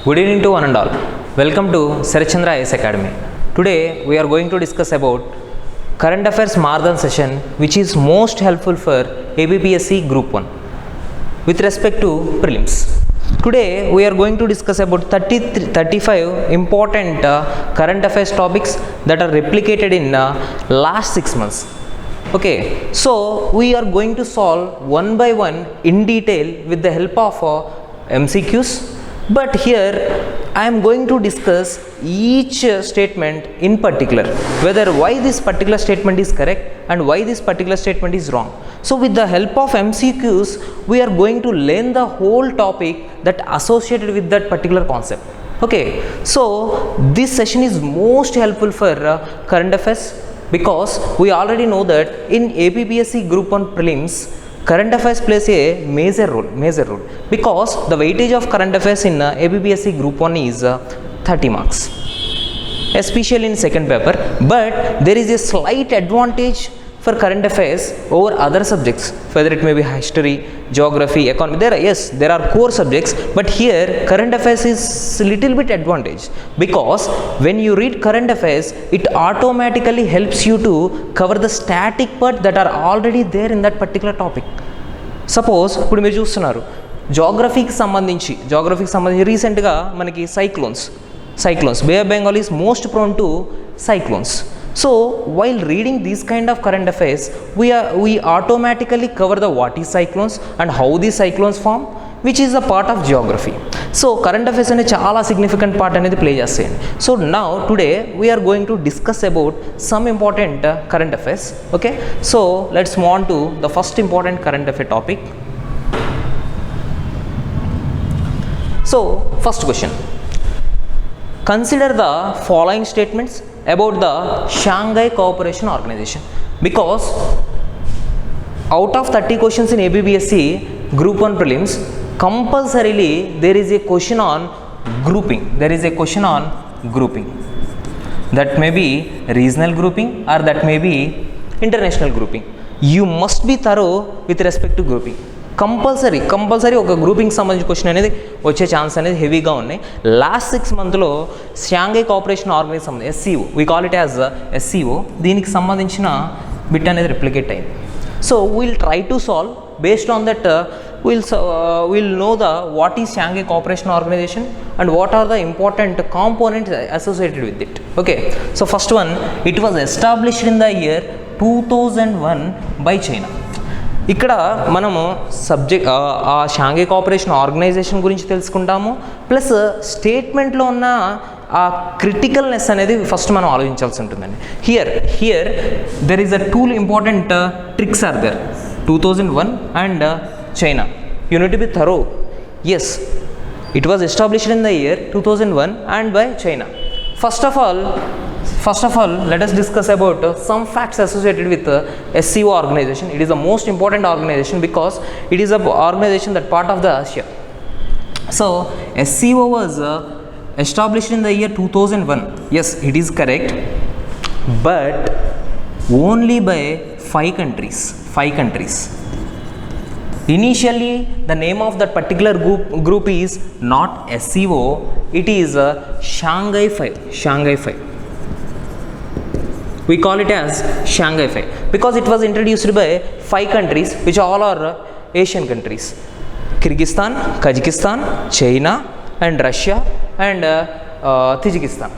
Good evening to one and all. Welcome to Sarath Chandra IAS Academy. Today we are going to discuss about current affairs marathon session which is most helpful for APPSC Group 1 with respect to prelims. Today we are going to discuss about 35 important current affairs topics that are replicated in last 6 months. Okay, so we are going to solve one by one in detail with the help of MCQs. But here I am going to discuss each statement in particular, whether why this particular statement is correct and why this particular statement is wrong. So with the help of MCQs, we are going to learn the whole topic that associated with that particular concept. Okay, so this session is most helpful for current affairs because we already know that in APPSC Group 1 prelims, current affairs plays a major role because the weightage of current affairs in APPSC Group 1 is 30 marks, especially in second paper. But there is a slight advantage for current affairs over other subjects, whether it may be history, geography, economy. There are core subjects, but here current affairs is little bit advantage because when you read current affairs, it automatically helps you to cover the static part that are already there in that particular topic. Suppose ఇప్పుడు మీరు చూస్తున్నారు జాగ్రఫీకి సంబంధించి రీసెంట్గా మనకి cyclones bay of Bengal is most prone to cyclones. So while reading these kind of current affairs, we automatically cover the what is cyclones and how these cyclones form, which is a part of geography. So current affairs ane chaala significant part anedi play chestayandi. So now today we are going to discuss about some important current affairs. Okay, so let's move on to the first important current affair topic. So first question, consider the following statements about the Shanghai Cooperation Organization, because out of 30 questions in APPSC Group 1 prelims, compulsorily there is a question on grouping. That may be regional grouping or that may be international grouping. You must be thorough with respect to grouping. Compulsory ఒక grouping సంబంధించిన question అనేది వచ్చే chance అనేది హెవీగా ఉన్నాయి. Last 6 మంత్లో Shanghai cooperation organisation సంబంధించి SCO, we call it as SCO, దీనికి సంబంధించిన బిట్ అనేది రిప్లికేట్ అయింది. So we'll try to solve based on that we'll know the what is Shanghai Cooperation Organization and what are the important components associated with it. Okay, so first one, it was established in the year 2001 by China. ఇక్కడ మనము ఆ Shanghai cooperation organisation గురించి తెలుసుకుంటాము, plus స్టేట్మెంట్లో ఉన్న ఆ క్రిటికల్నెస్ అనేది first మనం ఆలోచించాల్సి ఉంటుందండి. Here there is a two important tricks are there, 2001 and China. You need to be thorough. Yes, it was established in the year 2001 and by China. First of all, let us discuss about some facts associated with SCO organization. It is the most important organization because it is an organization that part of the Asia. So SCO was established in the year 2001. Yes, it is correct, but only by 5 countries. Initially, the name of that particular group is not SCO, it is Shanghai 5. We call it as Shanghai 5 because it was introduced by 5 countries which all are Asian countries: Kyrgyzstan, Kazakhstan, China and Russia and Tajikistan.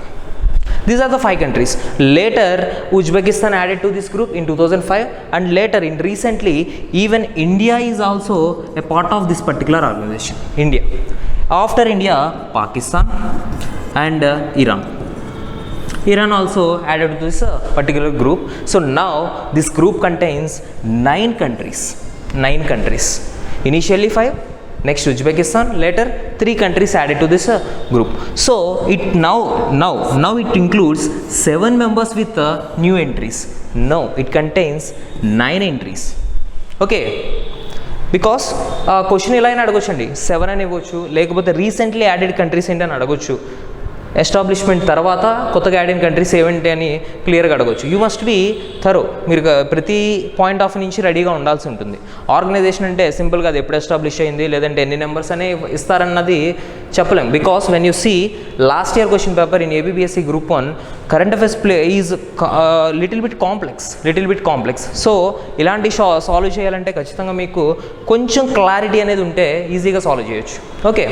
These are the 5 countries. Later Uzbekistan added to this group in 2005, and later in recently even India is also a part of this particular organization. After India, Pakistan and Iran also added to this particular group. So now this group contains 9 countries. Initially 5, next Uzbekistan, later 3 countries added to this group. So it now it includes 7 members with new entries. Now it contains 9 entries. Okay, because question ఇలా అయినా అడగొచ్చండి, 7 అని ఇవ్వచ్చు, లేకపోతే recently added countries ఏంటని అడగొచ్చు. Establishment తర్వాత కొత్తగా add అయిన కంట్రీస్ ఏమిటి అని క్లియర్గా అడగవచ్చు. You must be thorough. మీరు ప్రతి పాయింట్ ఆఫ్ నుంచి రెడీగా ఉండాల్సి ఉంటుంది. ఆర్గనైజేషన్ అంటే సింపుల్గా అది ఎప్పుడు ఎస్టాబ్లిష్ అయింది లేదంటే ఎన్ని నెంబర్స్ అని ఇస్తారన్నది చెప్పలేం. Because when you see last year question paper in APPSC group 1 current affairs is little bit complex. So ఇలాంటి సాల్వ్ చేయాలంటే ఖచ్చితంగా మీకు కొంచెం క్లారిటీ అనేది ఉంటే ఈజీగా సాల్వ్ చేయొచ్చు. Okay,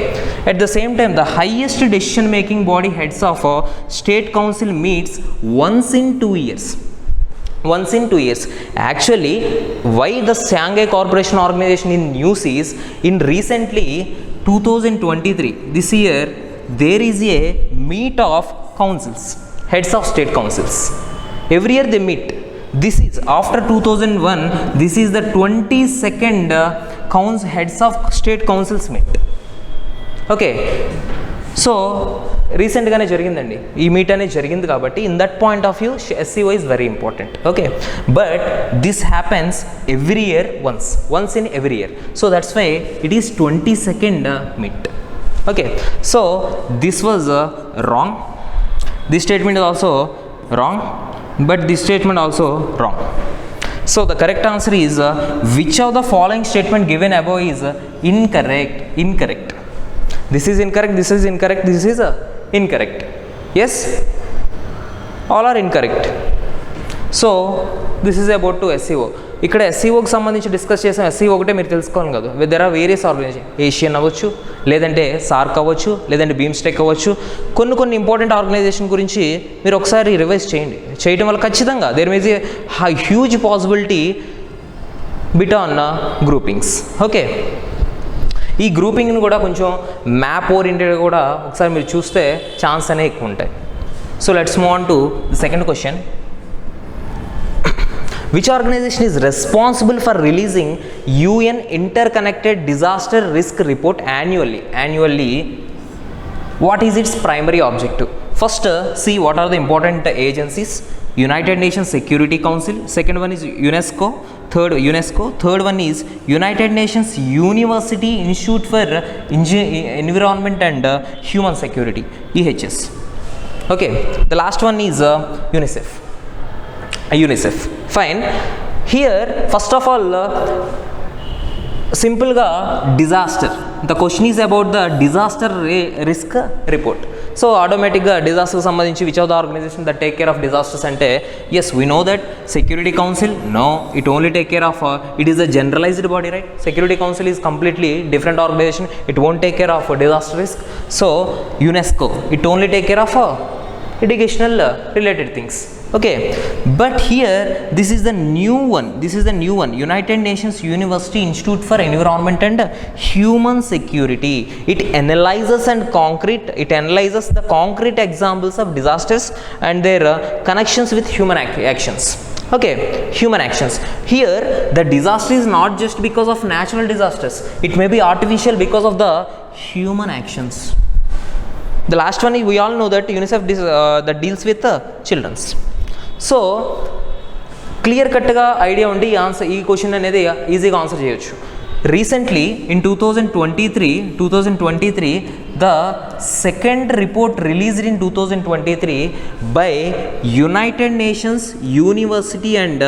at the same time the highest decision making body heads of a state council meets once in 2 years. Actually, why the Shanghai Corporation Organization in news is in recently 2023 this year there is a meet of councils, heads of state councils. Every year they meet. This is after 2001. This is the 22nd heads of state councils meet. Okay, so రీసెంట్గానే జరిగిందండి ఈ meet అనేది జరిగింది కాబట్టి in that point of view SCO is very important. Okay, but this happens every year once in every year. So that's why it is 22nd meet. Okay, so this was wrong. This statement is also wrong, but this statement also wrong. So the correct answer is which of the following statement given above is incorrect. This is incorrect, this is incorrect, this is incorrect. Yes, all are incorrect. So this is about to SCO. ఇక్కడ SCOకి సంబంధించి discuss చేసాం. SCO ఒకటే మీరు తెలుసుకోవాలి కదా. There are various organization, Asian అవ్వచ్చు, లేదంటే SAARC అవ్వచ్చు, లేదంటే బీమ్స్టెక్ అవ్వచ్చు. కొన్ని ఇంపార్టెంట్ ఆర్గనైజేషన్ గురించి మీరు ఒకసారి రివైజ్ చేయండి. చేయడం వల్ల ఖచ్చితంగా there may be huge possibility bit on groupings. Okay, ఈ గ్రూపింగ్ని కూడా కొంచెం మ్యాప్ ఓరియంటెడ్ కూడా ఒకసారి మీరు చూస్తే ఛాన్స్ అనేవి ఎక్కువ ఉంటాయి. So let's move on to the second question. Which organization is responsible for releasing UN interconnected disaster risk report annually? What is its primary objective? First, see what are the important agencies. United Nations Security Council. Second one is UNESCO. Third one is United Nations University Institute for Environment and Human Security, EHS. Okay, the last one is UNICEF. Fine. Here first of all simple ga disaster. The question is about the disaster risk report. So automatically disaster సంబంధించి which of the organization that take care of disasters అంటే yes we know that Security Council, no, it only take care of it is a generalized body, right? Security Council is completely different organization, it won't take care of disaster risk. So UNESCO, it only take care of educational related things. Okay, but here this is the new one, United Nations University Institute for Environment and Human Security. It analyzes the concrete examples of disasters and their connections with human actions. Okay, human actions. Here the disaster is not just because of natural disasters, it may be artificial because of the human actions. The last one is we all know that UNICEF that deals with children's. So clear కట్గా idea ఉండి ఈ question అనేది ఈజీగా answer చేయొచ్చు. Recently in 2023 the second report released in 2023 by United nations university and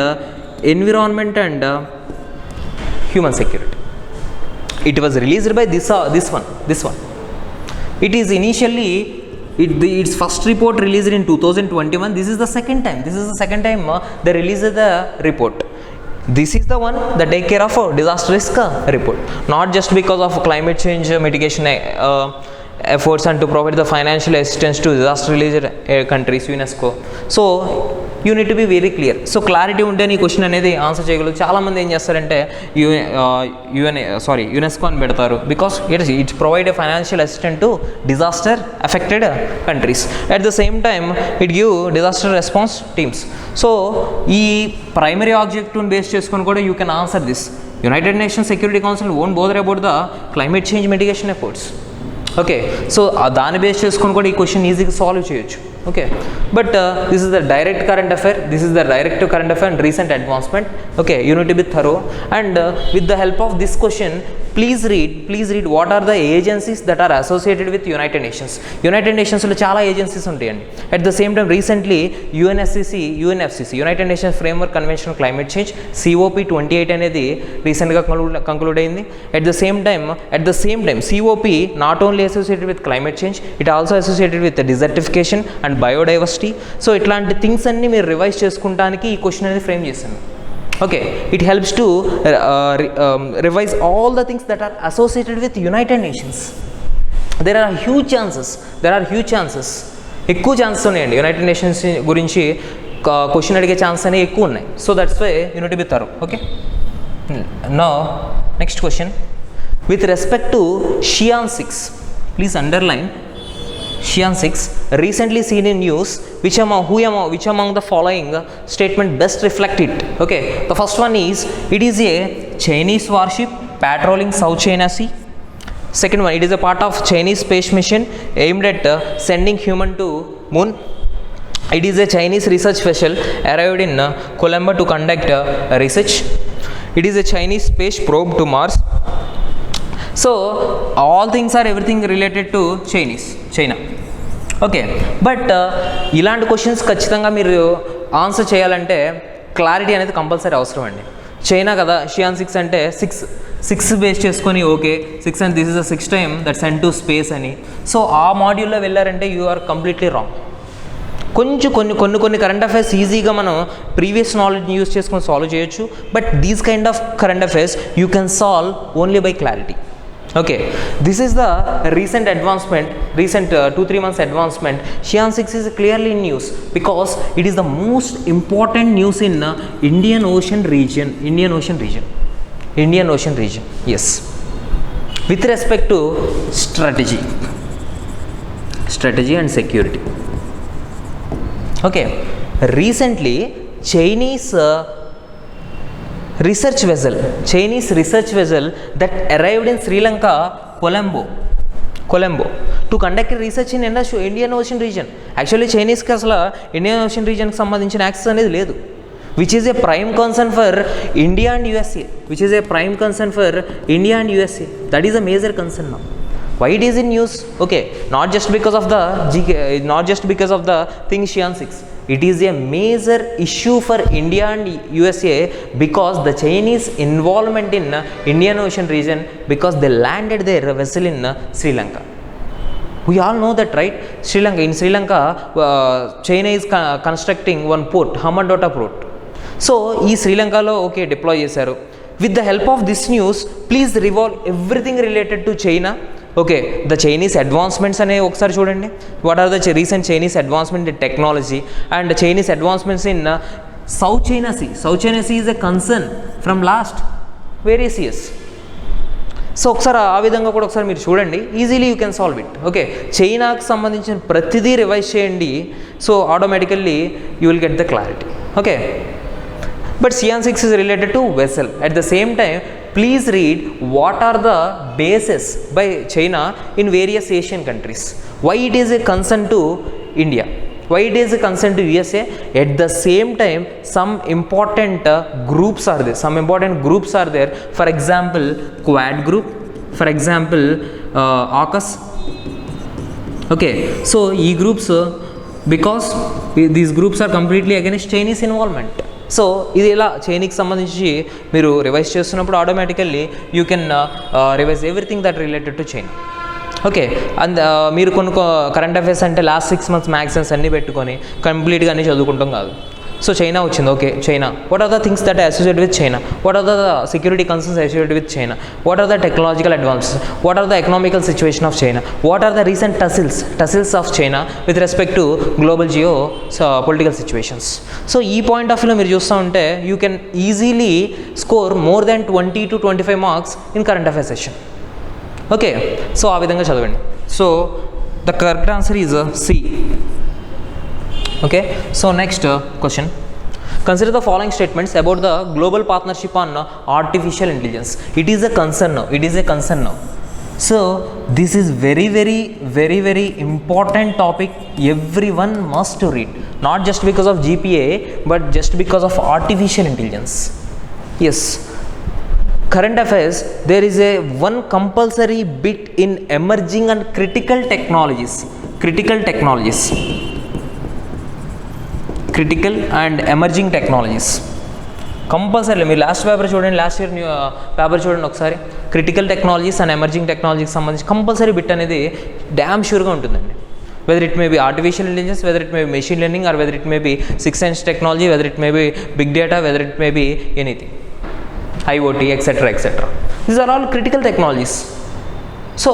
environment and human security. It was released by this one. It is initially its first report released in 2021. This is the second time they released the report. This is the one that take care of disaster risk report, not just because of climate change mitigation efforts and to provide the financial assistance to disaster related countries, UNESCO. So you need to be very clear. So clarity ఉంటే నీ question అనేది answer చేయగలరు. చాలామంది ఏం చేస్తారంటే UNESCO అని పెడతారు because it's provide a financial assistant to disaster affected countries. At the same time it give disaster response teams. So ఈ ప్రైమరీ ఆబ్జెక్టివ్ని బేస్ చేసుకొని కూడా you can answer this. United nations security council own bother about the climate change mitigation efforts. Okay, so దాన్ని base చేసుకొని కూడా ఈ question ఈజీగా solve చేయొచ్చు. Okay, but this is the direct current affair, this is the direct current affair and recent advancement. Okay, you need to be thorough, and with the help of this question, please read what are the agencies that are associated with United Nations. United Nations lo chala agencies untayandi. At the same time, recently UNFCC United Nations Framework Convention on Climate Change COP28 అనేది recent గా conclude అయింది. At the same time COP not only associated with climate change, it also associated with the desertification and biodiversity. So ఇట్లాంటి things అన్ని మీరు revise చేసుకుంటానికి ఈ question అనేది frame చేశాను. Okay, it helps to revise all the things that are associated with United Nations. There are huge chances ఎక్కువ chances ఉన్నాయండి United Nations గురించి క్వశ్చన్ అడిగే ఛాన్స్ అనేవి ఎక్కువ ఉన్నాయి. So that's why you need to be thorough. Okay, now next question. With respect to Xi'an 6, please underline Xi'an 6 recently seen in news, which among the following statement best reflect it? Okay, the first one is, it is a Chinese warship patrolling South China Sea. Second one, it is a part of Chinese space mission aimed at sending human to moon. It is a Chinese research vessel arrived in Colombo to conduct research. It is a Chinese space probe to Mars. So all things are everything related to China. Okay, but ఇలాంటి questions ఖచ్చితంగా మీరు answer చేయాలంటే clarity అనేది compulsory అవసరం అండి. China కదా, Xi'an 6 అంటే six base చేసుకొని okay 6 and this is the 6th time that send to space అని. సో ఆ మాడ్యూల్లో వెళ్ళారంటే యూ ఆర్ కంప్లీట్లీ రాంగ్. కొన్ని కరెంట్ అఫైర్స్ ఈజీగా మనం ప్రీవియస్ నాలెడ్జ్ని యూస్ చేసుకొని సాల్వ్ చేయొచ్చు, but these kind of current affairs you can solve only by clarity. Okay, this is the recent 2-3 months advancement. Xi'an 6 is clearly in news because it is the most important news in Indian Ocean region. Yes, with respect to strategy and security. Okay, recently Chinese research vessel that arrived in Sri Lanka, Colombo to conduct research in Indian Ocean region. Actually Chinese కి అసలు Indian ocean రీజన్కి సంబంధించిన access అనేది లేదు, which is a prime concern for India and USA. That is a major concern now. Why it is in news? Okay, not just because of the thing Xi'an 6. It is a major issue for India and USA because the Chinese involvement in Indian Ocean region, because they landed their vessel in Sri Lanka. We all know that, right? In Sri Lanka, China is constructing one port, Hambantota port. So ee Sri Lanka lo okay deploy chesaru. With the help of this news, please revolve everything related to China. Okay, the Chinese advancements అనేవి ఒకసారి చూడండి. What are the recent Chinese advancement in technology and Chinese advancements in South China Sea is a concern from last various years. So ఒకసారి ఆ విధంగా కూడా ఒకసారి మీరు చూడండి, easily you can solve it. Okay, చైనాకు సంబంధించిన ప్రతిదీ రివైజ్ చేయండి, so automatically you will get the clarity. Okay, but Xi'an 6 is related to vessel. At the same time, please read what are the bases by China in various Asian countries. Why it is a concern to India? Why it is a concern to USA? At the same time, some important groups are there. For example, Quad group. For example, AUKUS. Okay, so e groups because these groups are completely against Chinese involvement. So ఇది ఇలా చైనీకి సంబంధించి మీరు revise చేస్తున్నప్పుడు automatically you can revise everything that related to China. Okay, and మీరు కొన్ని current affairs అంటే last 6 months magazines అన్నీ పెట్టుకొని కంప్లీట్గా అన్నీ చదువుకుంటాం కాదు. సో చైనా వచ్చింది, okay China, what are the things that associated with China, what are the security concerns associated with China, what are the technological advances, what are the economical situation of China, what are the recent tussles of China with respect to global geo political situations. So ఈ point of వ్యూలో మీరు చూస్తూ ఉంటే you can easily score more than 20 to 25 marks in current affair session. Okay, so ఆ విధంగా చదవండి. So the correct answer is C. Okay, so next question. Consider the following statements about the global partnership on artificial intelligence. It is a concern now. So this is very important topic everyone must read, not just because of GPA but just because of artificial intelligence. Yes, current affairs, there is a one compulsory bit in emerging and critical technologies and emerging technologies. Compulsory మీరు last paper చూడండి, last year paper చూడండి ఒకసారి, critical technologies and emerging టెక్నాలజీకి సంబంధించి compulsory bit అనేది damn షూర్గా ఉంటుందండి. Whether it may be artificial intelligence, whether it may be machine learning, or whether it may be six sense technology, whether it may be big data, whether it may be anything, IoT, etc. These are all critical technologies. So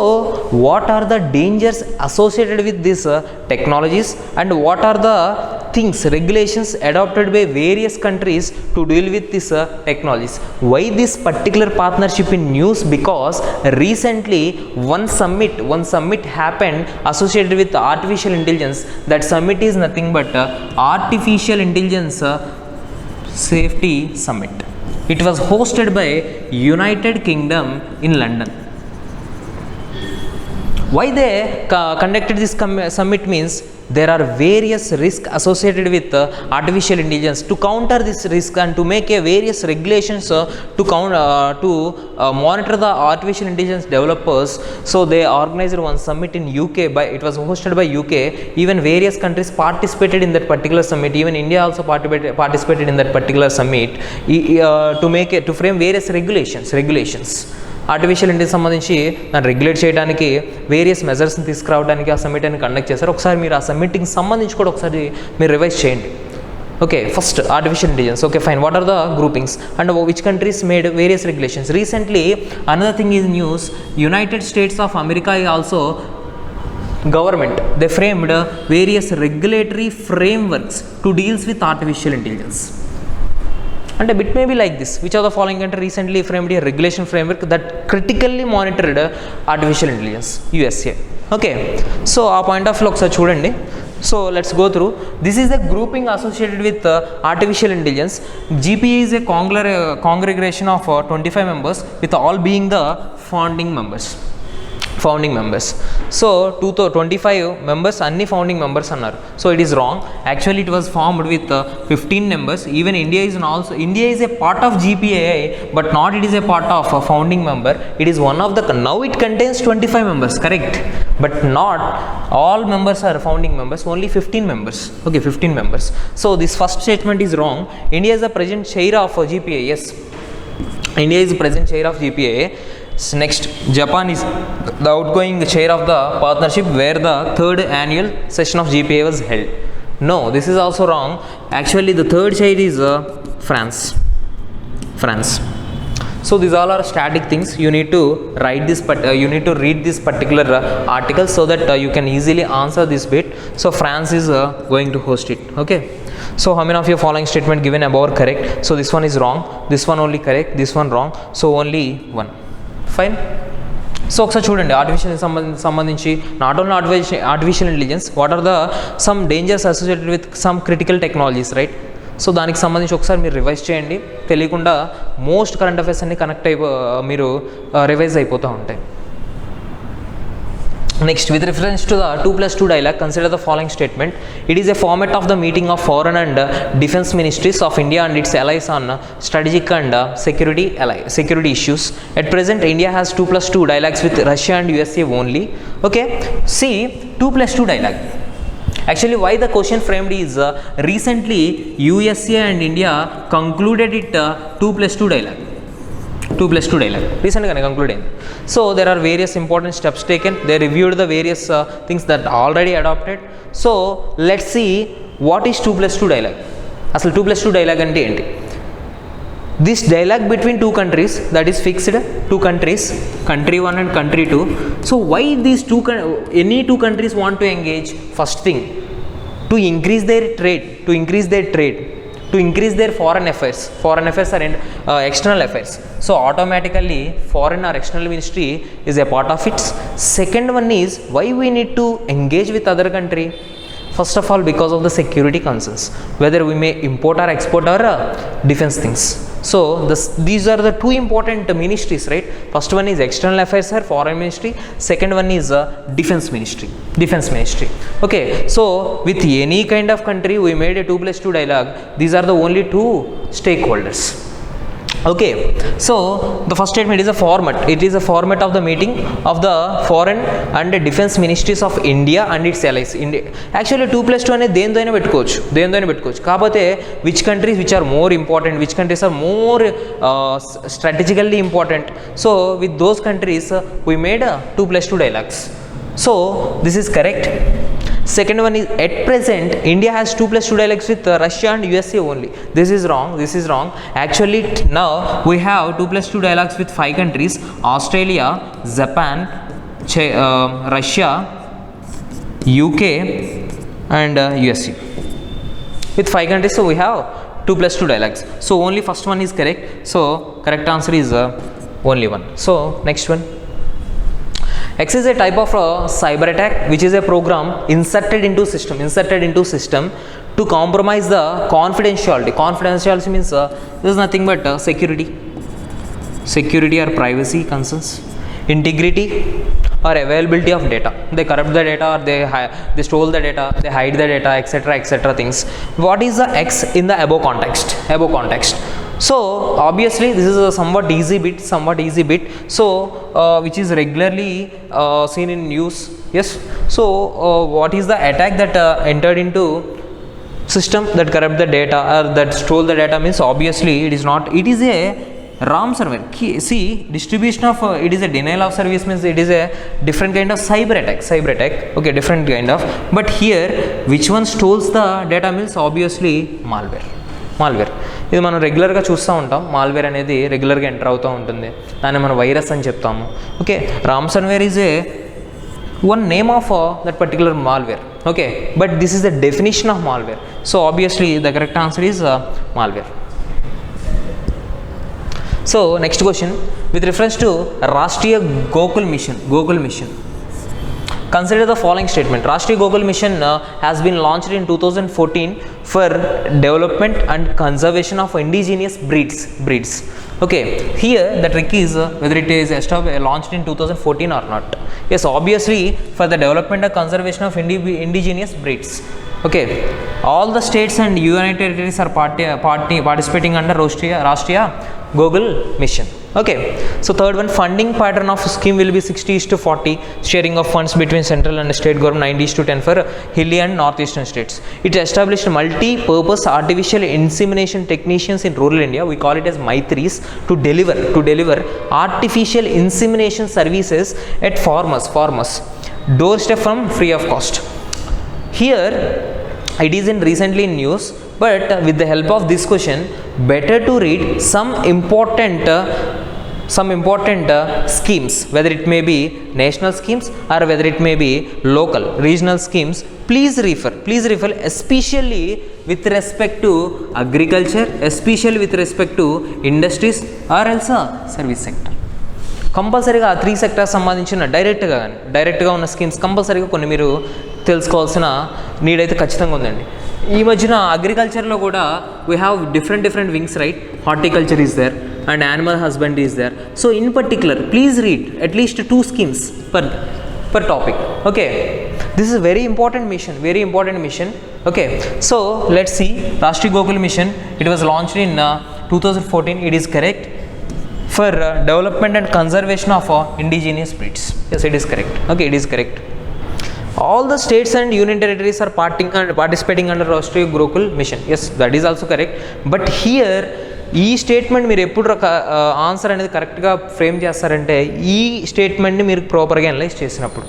what are the dangers associated with these technologies, and what are the things, regulations adopted by various countries to deal with these technologies? Why this particular partnership in news? Because recently one summit happened associated with artificial intelligence. That summit is nothing but Artificial Intelligence Safety Summit. It was hosted by United Kingdom in London. Why they conducted this summit means there are various risks associated with artificial intelligence. To counter this risk and to make a various regulations to monitor the artificial intelligence developers, so they organized one summit in UK. It was hosted by UK. Even various countries participated in that particular summit. Even India also participated in that particular summit to frame various regulations. Artificial intelligence సంబంధించి దాన్ని regulate చేయడానికి various మెజర్స్ని తీసుకురావడానికి ఆ సమ్మిట్ని conduct చేశారు. ఒకసారి మీరు ఆ సమ్మిట్కి సంబంధించి కూడా ఒకసారి మీరు రివైజ్ చేయండి. Okay, first artificial intelligence. Okay fine, what are the groupings and which countries made various regulations? Recently another thing is news, United States of America also government, they framed various regulatory frameworks to deals with artificial intelligence. And a bit may be like this: which of the following country recently framed a regulation framework that critically monitored artificial intelligence? USA. Okay, so our point of view ఒకసారి చూడండి. So let's go through. This is a grouping associated with artificial intelligence. GPA is a congregation of 25 members, with all being the founding members. So 25 members అన్ని founding members అన్నారు. So it is wrong. Actually it was formed with 15 members. Even India is a part of GPAI, but not it is a part of founding member. It is one of the, now it contains 25 members, correct, but not all members are founding members, only 15 members. Okay, 15 members. So this first statement is wrong. India is the present chair of GPA. Yes, India is the present chair of GPA. Next, Japan is the outgoing chair of the partnership where the third annual session of GPA was held. No, this is also wrong. Actually the third chair is France. So these all are static things. You need to write this, but you need to read this particular article so that you can easily answer this bit. So France is going to host it. Okay, so how many of your following statement given above are correct? So this one is wrong, this one only correct, this one wrong, so only one. Fine. So ఒకసారి చూడండి, artificial సంబంధించి not only artificial intelligence, what are the some dangers associated with some critical technologies, right? So దానికి సంబంధించి ఒకసారి మీరు revise చేయండి. తెలియకుండా most current affairs అన్ని మీరు రివైజ్ అయిపోతూ ఉంటాయి. Next, with reference to the 2+2 dialogue, consider the following statement. It is a format of the meeting of foreign and defense ministries of India and its allies on strategic and security issues. At present, India has 2+2 dialogues with Russia and USA only. Okay, see, 2+2 dialogue. Actually, why the question framed is recently USA and India concluded it 2+2 dialogue. 2+2 dialogue recently concluded. So there are various important steps taken. They reviewed the various things that already adopted. So let's see what is 2+2 dialogue. Asal 2+2 dialogue ante enti? This dialogue between two countries, that is fixed, two countries, country 1 and country 2. So why these any two countries want to engage? First thing, to increase their trade, to increase their foreign affairs are external affairs. So automatically foreign or external ministry is a part of it. Second one is, why we need to engage with other country? First of all, because of the security concerns, whether we may import or export our defense things. So these are the two important ministries, right? First one is external affairs or foreign ministry, second one is defense ministry. Okay, so with any kind of country we made a 2+2 dialogue. These are the only two stakeholders. Okay, so the first statement is a format. It is a format of the meeting of the foreign and defense ministries of India and its allies. Actually 2+2 అనేది దేనిదైనా పెట్టుకోవచ్చు కాకపోతే which countries which are more important, which countries are more strategically important, so with those countries we made 2+2 dialogues. So this is correct. Second one is, at present India has 2+2 dialogues with Russia and USA only. This is wrong. Actually now we have 2+2 dialogues with 5 countries: Australia, Japan, Russia, UK and USA. With 5 countries, so we have 2+2 dialogues. So only first one is correct. So correct answer is only one. So next one. X is a type of cyber attack which is a program inserted into system to compromise the confidentiality. Confidentiality means this is nothing but security or privacy concerns, integrity or availability of data. They corrupt the data, or they stole the data, they hide the data, etc. things. What is the X in the above context? So obviously this is a somewhat easy bit, so which is regularly seen in news. Yes, so what is the attack that entered into system that corrupt the data or that stole the data? Means obviously it is a ransomware. See, distribution of it is a denial of service, means it is a different kind of cyber attack. Okay, different kind of, but here which one stole the data means obviously malware. ఇది మనం రెగ్యులర్గా చూస్తూ ఉంటాం. Malware అనేది రెగ్యులర్గా enter అవుతూ ఉంటుంది, దాన్ని మనం వైరస్ అని చెప్తాము. Okay, ransomware is a one name of that particular malware. Okay, but this is the definition of malware. So obviously the correct answer is malware. So next question, with reference to Rashtriya Gokul Mission. Consider the following statement. Rashtriya Gokul Mission has been launched in 2014 for development and conservation of indigenous breeds. Okay, here the trick is whether it is launched in 2014 or not. Yes, obviously for the development and conservation of indigenous breeds. Okay, all the states and United Territories are participating under Rashtriya Gokul Mission. Okay, so third one, funding pattern of scheme will be 60:40, sharing of funds between central and state government 90:10 for hilly and northeastern states. It established multi-purpose artificial insemination technicians in rural India. We call it as Maitris, to deliver artificial insemination services at farmers doorstep from free of cost. Here it is recently in news, but with the help of this question, better to read some important schemes, whether it may be national schemes or whether it may be local regional schemes. Please refer especially with respect to agriculture, especially with respect to industries or else service sector. కంపల్సరీగా 3 sectors సంబంధించిన డైరెక్ట్గా ఉన్న schemes కంపల్సరీగా కొన్ని మీరు తెలుసుకోవాల్సిన need అయితే ఖచ్చితంగా ఉందండి. ఈ మధ్యన అగ్రికల్చర్లో కూడా we have different wings, right? Horticulture is there and animal husbandry is there. So in particular, please read at least 2 schemes per topic. Okay, this is a very important mission. Okay, so let's see. Rashtriya Gokul Mission, it was launched in 2014. It is correct. For development and conservation of indigenous breeds. Yes, it is correct. Okay, it is correct. All the states and union territories are participating under Rashtriya Gokul Mission. Yes, that is also correct. But here ఈ statement మీరు ఎప్పుడు answer అనేది కరెక్ట్గా frame చేస్తారంటే ఈ స్టేట్మెంట్ని మీరు ప్రాపర్గా analyse చేసినప్పుడు.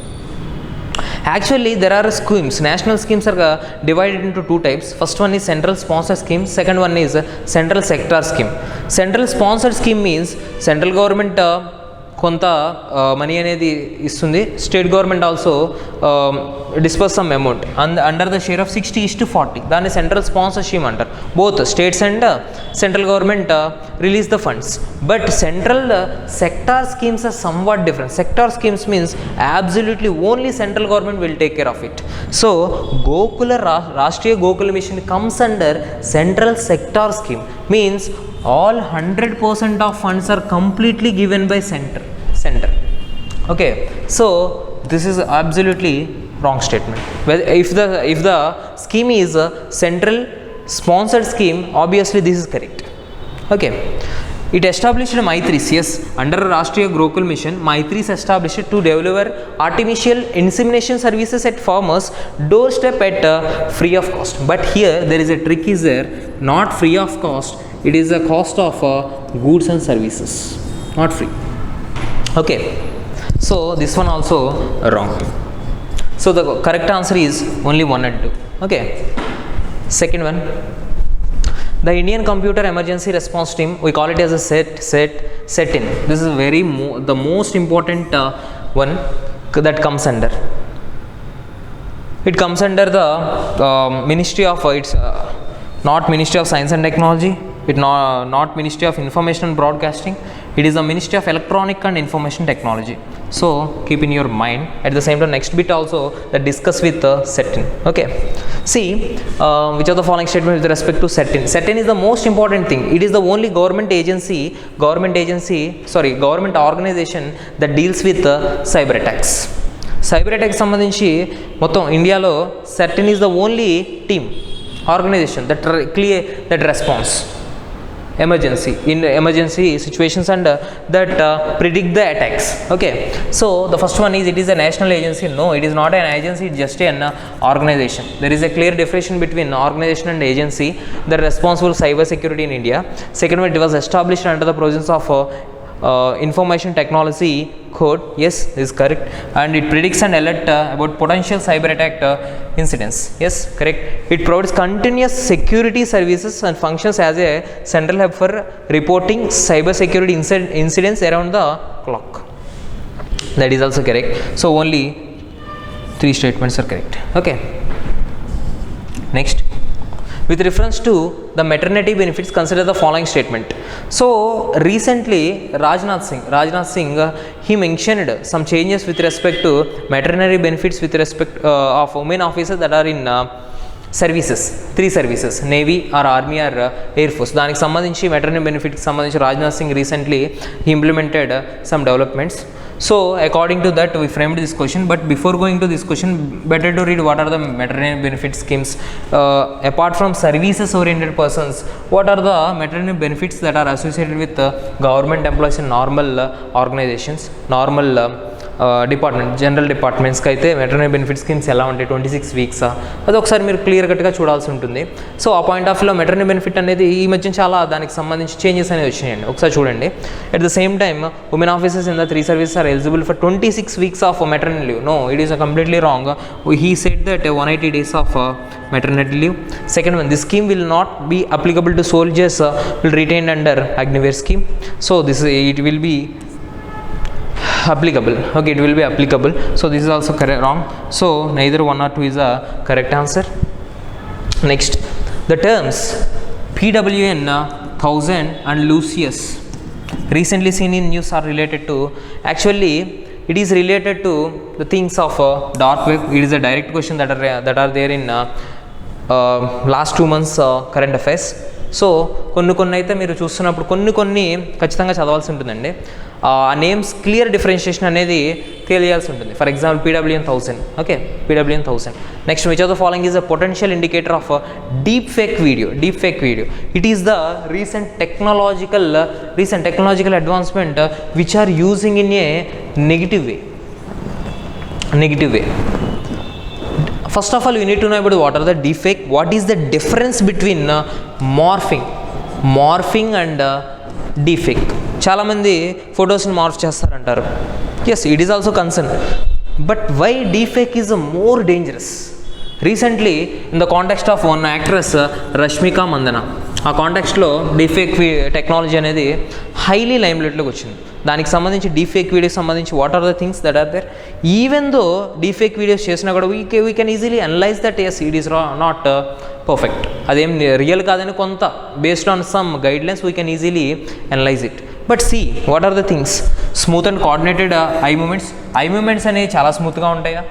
Actually there are schemes, national schemes are divided into 2 types. First one is central sponsor scheme, second one is central sector scheme. Central sponsored scheme means central government కొంత money అనేది ఇస్తుంది, state government also disperse some amount under the share of 60:40. దాన్ని central sponsorship అంటారు. Both states and central government release the funds. But central sector schemes are somewhat different. Sector schemes means absolutely only central government will take care of it. So Gokula Rashtriya Gokula Mission comes under central sector scheme, means all 100% of funds are completely given by center. Okay, so this is absolutely wrong statement. Well, if the scheme is a central sponsored scheme, obviously this is correct. Okay, it established Maitris. Yes, under Rashtriya Gokul Mission, Maitris established to deliver artificial insemination services at farmers' doorstep at free of cost. But here there is a trick is there, not free of cost. It is a cost of goods and services, not free. Okay, so this one also wrong. So the correct answer is only 1 and 2. Okay, second one, the Indian Computer Emergency Response Team, we call it as a SETIN. This is the most important one that comes under. It comes under the Ministry of not Ministry of Science and Technology. It not Ministry of Information and Broadcasting. It is the Ministry of Electronic and Information Technology. So keep in your mind. At the same time, next bit also that discuss with SETIN. Okay, see which of the following statements with respect to SETIN. SETIN is the most important thing. It is the only government organization that deals with cyber attacks. Cyber attacks సంబంధించి మొత్తం ఇండియాలో SETIN is the only team organization that responds in emergency situations and that predict the attacks. Okay, so the first one is, it is a national agency. No, it is not an agency, it's just an organization. There is a clear differentiation between organization and agency that are responsible for cyber security in India. Second one, it was established under the provisions of Information Technology Code. Yes, this is correct. And it predicts and alert about potential cyber attack incidents. Yes, correct. It provides continuous security services and functions as a central hub for reporting cyber security incidents around the clock. That is also correct. So only 3 statements are correct. Okay, next, with reference to the maternity benefits, consider the following statement. So recently Rajnath Singh he mentioned some changes with respect to maternity benefits with respect of women officers that are in services, 3 services, Navy or Army or Air Force. దానికి సంబంధించి maternity benefits సంబంధించి Rajnath Singh recently he implemented some developments. So according to that we framed this question, but before going to this question, better to read what are the maternity benefit schemes. Apart from services oriented persons, what are the maternity benefits that are associated with government employees in normal organizations, normal department, general డిపార్ట్మెంట్స్కి అయితే maternity benefit schemes ఎలా ఉంటాయి, 26 weeks, అది ఒకసారి మీరు clear కట్గా చూడాల్సి ఉంటుంది. సో ఆ పాయింట్ ఆఫ్ వ్యూలో మెటర్నిటీ బెనిఫిట్ అనేది ఈ మధ్య చాలా దానికి సంబంధించి చేంజెస్ అనేవి వచ్చినాయండి, ఒకసారి చూడండి. At the same time women officers in the 3 services are eligible for 26 weeks of maternity leave. No, it is completely wrong. He said that 180 days of maternity leave. Second one, this scheme will not be applicable to soldiers will retained under Agniveer scheme. So this it will be applicable. Okay, it will be applicable. So this is also correct, wrong. So neither 1 or 2 is a correct answer. Next, the terms PWN 1000 and Lucius recently seen in news are related to, actually it is related to the things of dark web. It is a direct question that are there in last 2 months current affairs. So కొన్ని అయితే మీరు చూస్తున్నప్పుడు కొన్ని ఖచ్చితంగా చదవాల్సి ఉంటుందండి. ఆ names clear differentiation అనేది తెలియాల్సి ఉంటుంది. For example PWN 1000. Okay, PWN 1000. Next, which of the following is a potential indicator of deep fake video. It is the recent technological advancement which are using in a negative way. First of all, we need to know about what are the deepfake. What is the difference between morphing and deepfake? చాలా మంది ఫొటోస్ని morph చేస్తారంటారు. Yes, it is also concern. But why deepfake is more dangerous? Recently, in the context of one actress, Rashmika Mandana, ఆ కాంటెక్స్ట్లో deepfake technology అనేది highly లైమ్లైట్లోకి వచ్చింది. దానికి సంబంధించి డీఫేక్ వీడియోస్ సంబంధించి what are the things that are there. Even though deepfake videos చేసినా కూడా we can easily analyse that yes it is not perfect, అదేం రియల్ కాదని కొంత based on some guidelines we can easily analyse it. But see what are the things, smooth and coordinated eye movements అనేవి చాలా స్మూత్గా ఉంటాయా.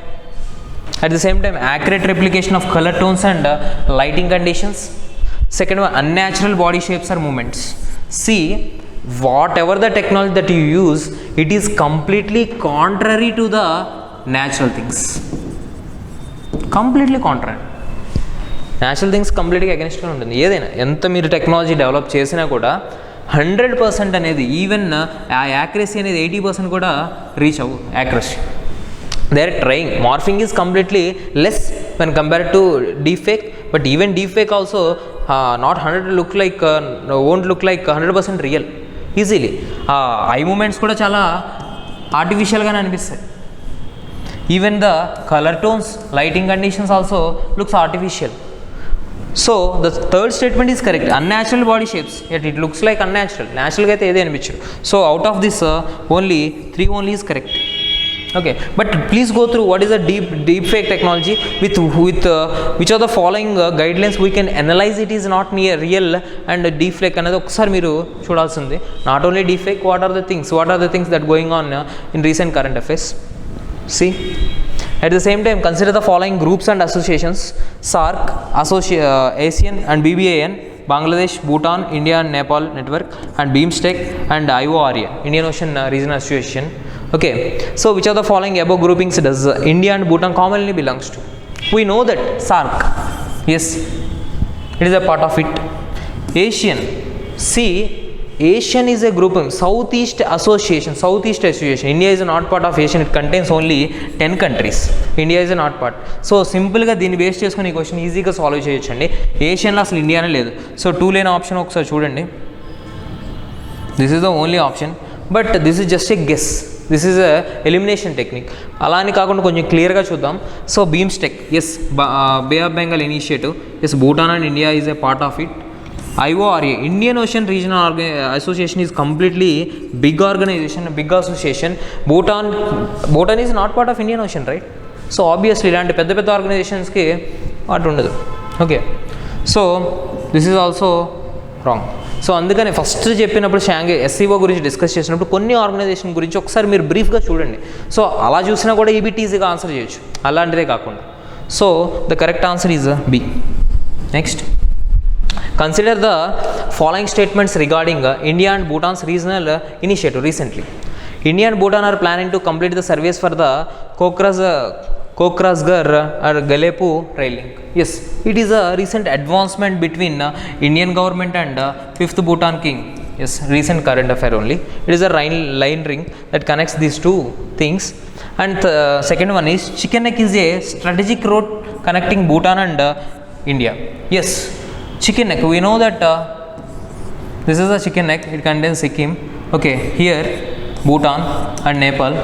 At the same time, accurate replication of color tones and lighting conditions. Second one, unnatural body shapes or movements. See, whatever the technology that you use, it is completely contrary to the natural things. Completely contrary. Natural things completely against గా ఉంటుంది. ఏదైనా ఎంత మీరు technology develop చేసినా కూడా 100% అనేది even ఆ accuracy అనేది 80% కూడా రీచ్ అవ్వు accuracy. They are trying. Morphing is completely less when compared to deepfake, but even deepfake also not 100 won't look like 100% real easily. Eye movements kuda chala artificial ga anipisthayi. Even the color tones, lighting conditions also looks artificial. So the third statement is correct. Unnatural body shapes, yet it looks like unnatural. Natural ga aithe ede anipinchadu. So out of this only 3 only is correct. Okay, but please go through what is a deep fake technology with which are the following guidelines we can analyze it is not near real and deep fake another okkasari meeru chudalsindi. Not only deep fake, what are the things that going on in recent current affairs. See, at the same time consider the following groups and associations: SAARC, ASEAN and BBAN, Bangladesh, Bhutan, India and Nepal Network, and BIMSTEC and IORA, Indian Ocean Regional Association. Okay, so which of the following above groupings does India and Bhutan commonly belongs to? We know that SAARC, yes, it is a part of it. ASEAN, see, ASEAN is a grouping. Southeast Association. India is not part of ASEAN. It contains only 10 countries. India is not part. So simple గా దీన్ని base చేసుకుని ఈ question ఈజీగా solve చేయొచ్చండి. ఏషియన్లో అసలు ఇండియానే లేదు. So 2 లేని option ఒకసారి చూడండి. This is the only option, but this is just a guess. This is a elimination technique. అలా అని కాకుండా కొంచెం క్లియర్గా చూద్దాం. So BIMSTEC, yes, bay of Bengal initiative, yes, Bhutan and India is a part of it. IORA, Indian Ocean Regional Association, is completely big organization, big association. Bhutan is not part of Indian Ocean, right? So obviously ఇలాంటి పెద్ద పెద్ద ఆర్గనైజేషన్స్కి వాటి ఉండదు. Okay, so this is also wrong. So అందుకని first చెప్పినప్పుడు Shanghai SCO గురించి discuss చేసినప్పుడు కొన్ని ఆర్గనైజేషన్ గురించి ఒకసారి మీరు బ్రీఫ్గా చూడండి. సో అలా చూసినా కూడా ఈజీగా ఆన్సర్ చేయొచ్చు, అలాంటిదే కాకుండా. So the correct answer is B. Next, consider the following statements regarding India and Bhutan's regional initiative recently. India and Bhutan are planning to complete the surveys for the Kokrazgar or Galepu rail link. Yes, it is a recent advancement between Indian government and 5th Bhutan king. Yes, recent current affair only. It is a line ring that connects these two things. And second one is Chicken Neck is a strategic road connecting Bhutan and India. Yes, Chicken Neck, we know that this is a Chicken Neck. It contains Sikkim. Okay, here Bhutan and Nepal.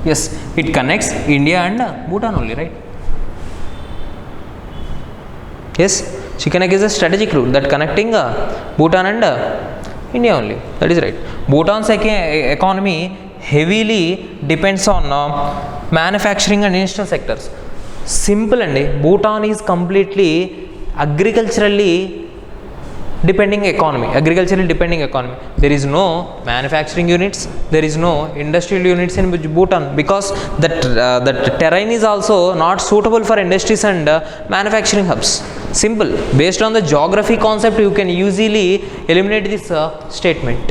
Yes, it connects India and Bhutan only, right? Yes, Chicken Neck is a strategic route that connecting Bhutan and India only. That is right. Bhutan's economy heavily depends on manufacturing and industrial sectors. Simple and Bhutan is completely agriculturally depending economy. There is no manufacturing units, there is no industrial units in Bhutan because that terrain is also not suitable for industries and manufacturing hubs. Simple, based on the geography concept you can easily eliminate this statement.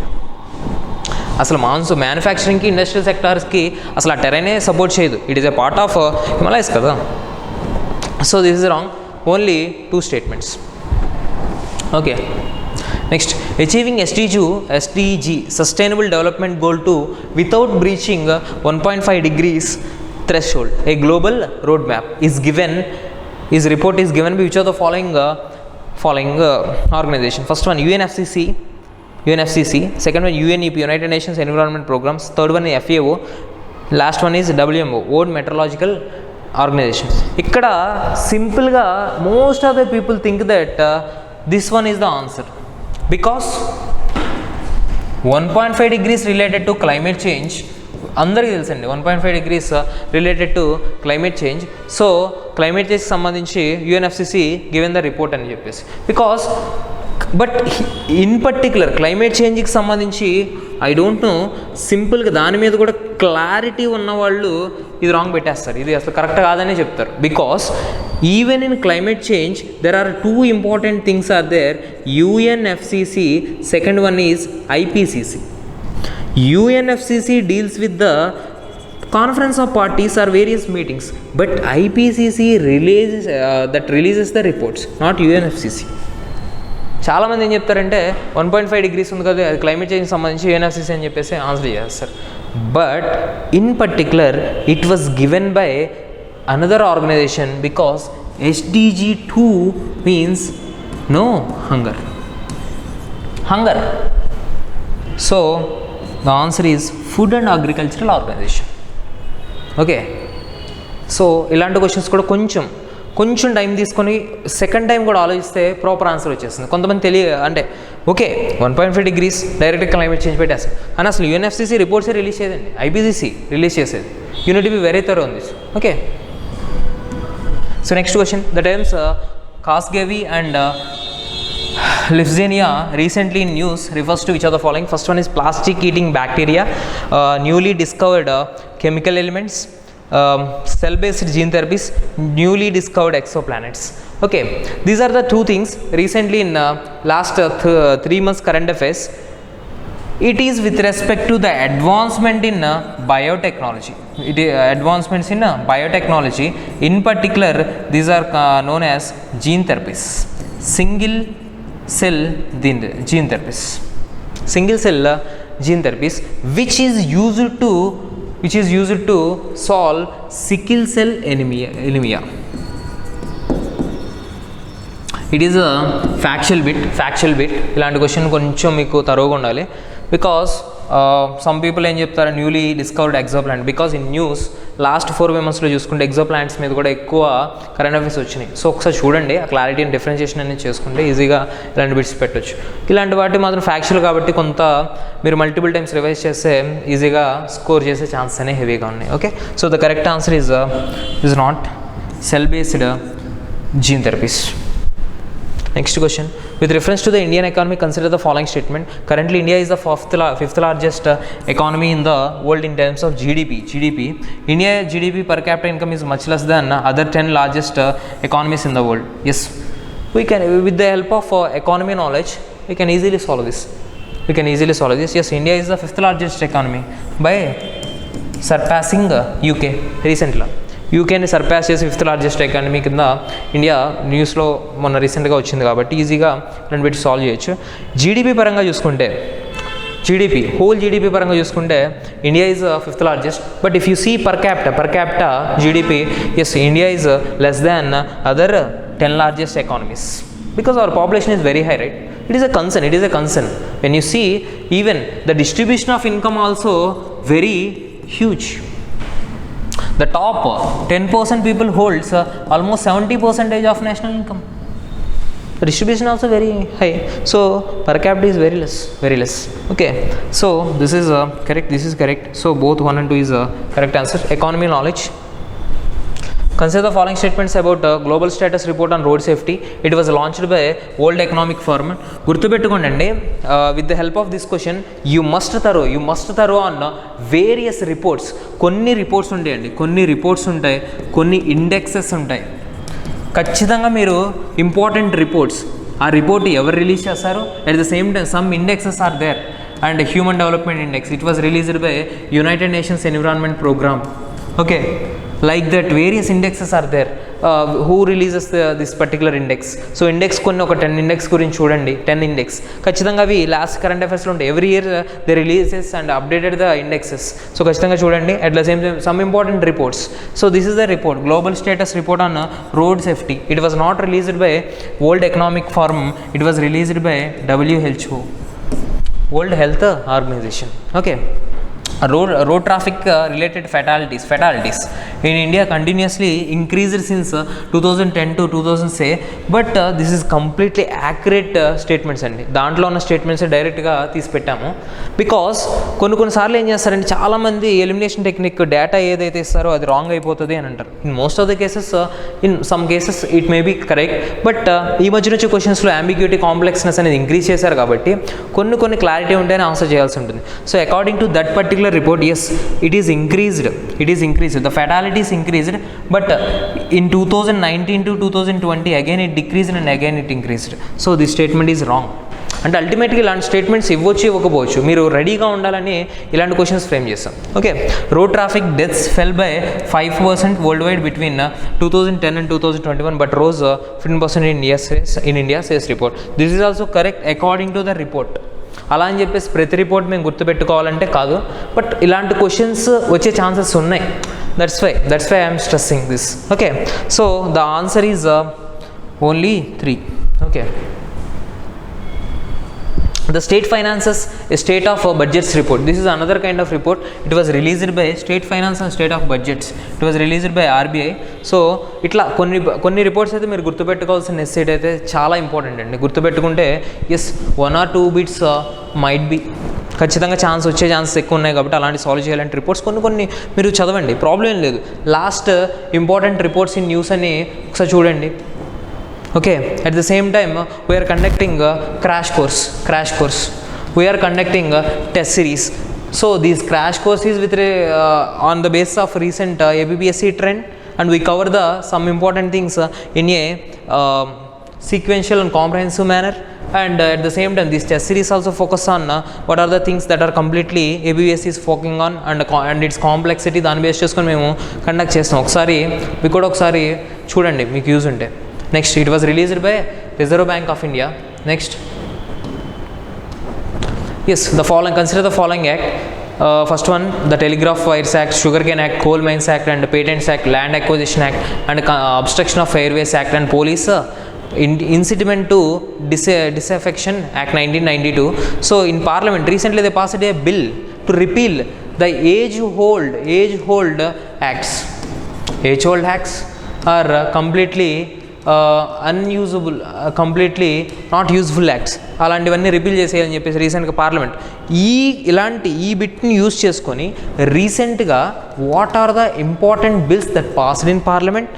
అసలు మ్యానుఫ్యాక్చరింగ్కి industrial సెక్టార్స్కి అసలు ఆ టెరైనే support చేయదు. It is a part of Himalayas కదా. So this is wrong. Only 2 statements. Okay, next, achieving SDG sustainable development goal 2 without breaching 1.5 degrees threshold, a global roadmap is given. His report is given by which of the following organization? First one UNFCCC, second one UNEP, United Nations Environment Programs, third one FAO, last one is WMO, World Meteorological Organization. ఇక్కడ సింపుల్గా most of the people think that this one is the answer because 1.5 degrees related to climate change. అందరికీ తెలుసండి 1.5 degrees related to climate change. So climate చేంజ్కి సంబంధించి UNFCCC given the report అని చెప్పేసి, because but in particular climate చేంజ్కి సంబంధించి I don't know, సింపుల్గా దాని మీద కూడా క్లారిటీ ఉన్నవాళ్ళు ఇది రాంగ్ పెట్టేస్తారు, ఇది అసలు కరెక్ట్ కాదని చెప్తారు. Because even in climate change there are 2 important things are there. UNFCC, second one is IPCC. UNFCC deals with the conference of parties or various meetings, but IPCC releases the reports, not UNFCC. చాలామంది ఏం చెప్తారంటే 1.5 degrees ఉంది కదా, అది climate చేంజ్కి సంబంధించి UNFCC అని చెప్పేసి ఆన్సర్ చేస్తారు. But in particular it was given by another organization, because SDG 2 means no hunger. So the answer is Food and Agricultural Organization. Okay, so ఇలాంటి క్వశ్చన్స్ కూడా కొంచెం టైం తీసుకొని సెకండ్ టైం కూడా ఆలోచిస్తే ప్రాపర్ ఆన్సర్ వచ్చేస్తుంది. కొంతమంది అంటే okay 1.5 degrees direct climate change పెట్టేస్తాం అని అసలు యుఎన్ఎఫ్సిసి రిపోర్ట్సే రిలీజ్ చేయదండి, ఐపీసీసీ రిలీజ్ చేసేది. Unit be very thorough on this. Okay, so next question. The terms Casgevy and Lifzenia recently in news refers to which of the following? First one is plastic eating bacteria, newly discovered chemical elements, cell based gene therapies, newly discovered exoplanets. Okay, these are the 2 things recently in last 3 months current affairs. It is with respect to the advancement in biotechnology. Advancements in biotechnology, in particular these are known as gene therapies, single cell gene therapies, which is used to solve sickle cell anemia. It is a factual bit. ఇలాంటి question కొంచెం మీకు తరోగా ఉండాలి, because some people ఏం చెప్తారు, newly discovered exoplanet. Because in news last 4 monthsలో చూసుకుంటే exoplanets మీద కూడా ఎక్కువ కరెంట్ అఫైర్స్ వచ్చినాయి. సో ఒకసారి చూడండి, ఆ క్లారిటీ అండ్ డిఫరెన్షియేషన్ అనేది చేసుకుంటే ఈజీగా ఇలాంటి బిట్స్ పెట్టవచ్చు. ఇలాంటి వాటి మాత్రం ఫ్యాక్చువల్ కాబట్టి కొంత మీరు మల్టిపుల్ టైమ్స్ రివైజ్ చేస్తే ఈజీగా స్కోర్ చేసే ఛాన్సెస్ అనేవి హెవీగా ఉన్నాయి. Okay, so the correct answer is not cell based gene therapies. Next question. With reference to the Indian economy, consider the following statement. Currently, India is the fifth largest economy in the world in terms of GDP. India GDP per capita income is much less than other 10 largest economies in the world. Yes, we can, with the help of economy knowledge, we can easily solve this. Yes, India is the 5th largest economy by surpassing UK recently. యూకేని surpass చేసి 5th largest economy కింద India న్యూస్లో మొన్న రీసెంట్గా వచ్చింది కాబట్టి ఈజీగా రెండు పెట్టి సాల్వ్ చేయొచ్చు. జీడిపి పరంగా చూసుకుంటే హోల్ జీడిపి పరంగా చూసుకుంటే India is 5th largest. But if you see per capita GDP, yes, India is less than other 10 largest economies because our population is very high, right? It is a concern. When you see even the distribution of income also very huge. The top 10% people holds almost 70% of national income. The distribution also very high. So per capita is very less. Okay. So this is correct. So both 1 and 2 is correct answer. Economy knowledge. Consider the following statements about global status report on road safety. It was launched by World Economic Forum. గుర్తుపెట్టుకోండి, with the help of this question you must thorough on various reports. కొన్ని reports ఉంటాయి, కొన్ని indexes ఉంటాయి. ఖచ్చితంగా మీరు important reports, ఆ report ఎవరు release చేస్తారు, at the same time some indexes are there. And human development index, it was released by United Nations environment programme. Okay, like that various indexes are there. Who releases this particular index? So index కొన్ని ఒక 10 index గురించి చూడండి, 10 index ఖచ్చితంగా అవి last current అఫైర్స్లో ఉంటాయి. Every year they releases and updated the indexes. So ఖచ్చితంగా చూడండి. At the same time some important reports. So this is the report, global status report on road safety. It was not released by world economic forum, it was released by WHO, world health organization. Okay, road traffic related fatalities in India continuously increased since 2010 to 2000 say, but this is completely accurate statements అండి. దాంట్లో ఉన్న statements డైరెక్ట్గా తీసి పెట్టాము. Because కొన్నిసార్లు ఏం చేస్తారంటే చాలామంది ఎలిమినేషన్ టెక్నిక్ డేటా ఏదైతే ఇస్తారో అది రాంగ్ అయిపోతుంది అని అంటారు. In most of the cases, in some cases it may be correct, but ఈ మధ్యన వచ్చే క్వశ్చన్స్లో అంబిగ్యూటీ, కాంప్లెక్స్నెస్ అనేది ఇంక్రీజ్ చేశారు కాబట్టి కొన్ని క్లారిటీ ఉంటేనే ఆన్సర్ చేయాల్సి ఉంటుంది. So according to that particular report, yes, it is increased, the fatality is increased, but in 2019 to 2020 again it decreased and again it increased. So this statement is wrong. అంటే అల్టిమేట్గా ఇలాంటి statements ఇవ్వకపోవచ్చు, మీరు రెడీగా ఉండాలని ఇలాంటి క్వశ్చన్స్ ఫ్రేమ్ చేస్తాం. Okay, road traffic deaths fell by 5% world wide between 2010 and 2021 but rose 15% in India says report. This is also correct according to the report. అలా అని చెప్పేసి ప్రతి రిపోర్ట్ మేము గుర్తుపెట్టుకోవాలంటే కాదు, బట్ ఇలాంటి క్వశ్చన్స్ వచ్చే ఛాన్సెస్ ఉన్నాయి. That's why I'm stressing this. Okay, so the answer is only 3. ఓకే, the state finances a state of budgets report. This is another kind of report. It was released by state finance and state of budgets. It was released by RBI. So ఇట్లా కొన్ని reports అయితే మీరు గుర్తుపెట్టుకోవాల్సిన necessity అయితే చాలా important అండి. గుర్తుపెట్టుకుంటే ఎస్ 1 or 2 బిట్స్ మైట్ బి ఖచ్చితంగా వచ్చే ఛాన్సెస్ ఎక్కువ ఉన్నాయి కాబట్టి అలాంటి సాల్వ్ చేయాలంటే రిపోర్ట్స్ కొన్ని మీరు చదవండి, ప్రాబ్లం ఏం లేదు. Last important reports in news అని ఒకసారి చూడండి. Okay, at the same time we are conducting a crash course. We are conducting a test series. So these crash courses with on the basis of recent ABPSC trend, and we cover some important things in a sequential and comprehensive manner. And at the same time this test series also focus on what are the things that are completely ABPSC is focusing on and its complexity. దాన్ని base చేసుకొని మేము conduct చేస్తాం. మీకు కూడా ఒకసారి చూడండి, మీకు use ఉంటే. Next, it was released by Reserve Bank of India. Next, yes, consider the following act. First one, the Telegraph Wires Act, Sugarcane Act, Coal Mines Act and Patents Act, Land Acquisition Act and Obstruction of Airways Act and Police Incitement to Disaffection Act 1992. So in Parliament recently they passed a bill to repeal the age-old acts. Age-old acts are completely unusable, completely not useful acts. అలాంటివన్నీ repeal చేసేయాలని చెప్పేసి రీసెంట్గా parliament ఈ బిట్ని use చేసుకొని రీసెంట్గా what are the important bills that passed in parliament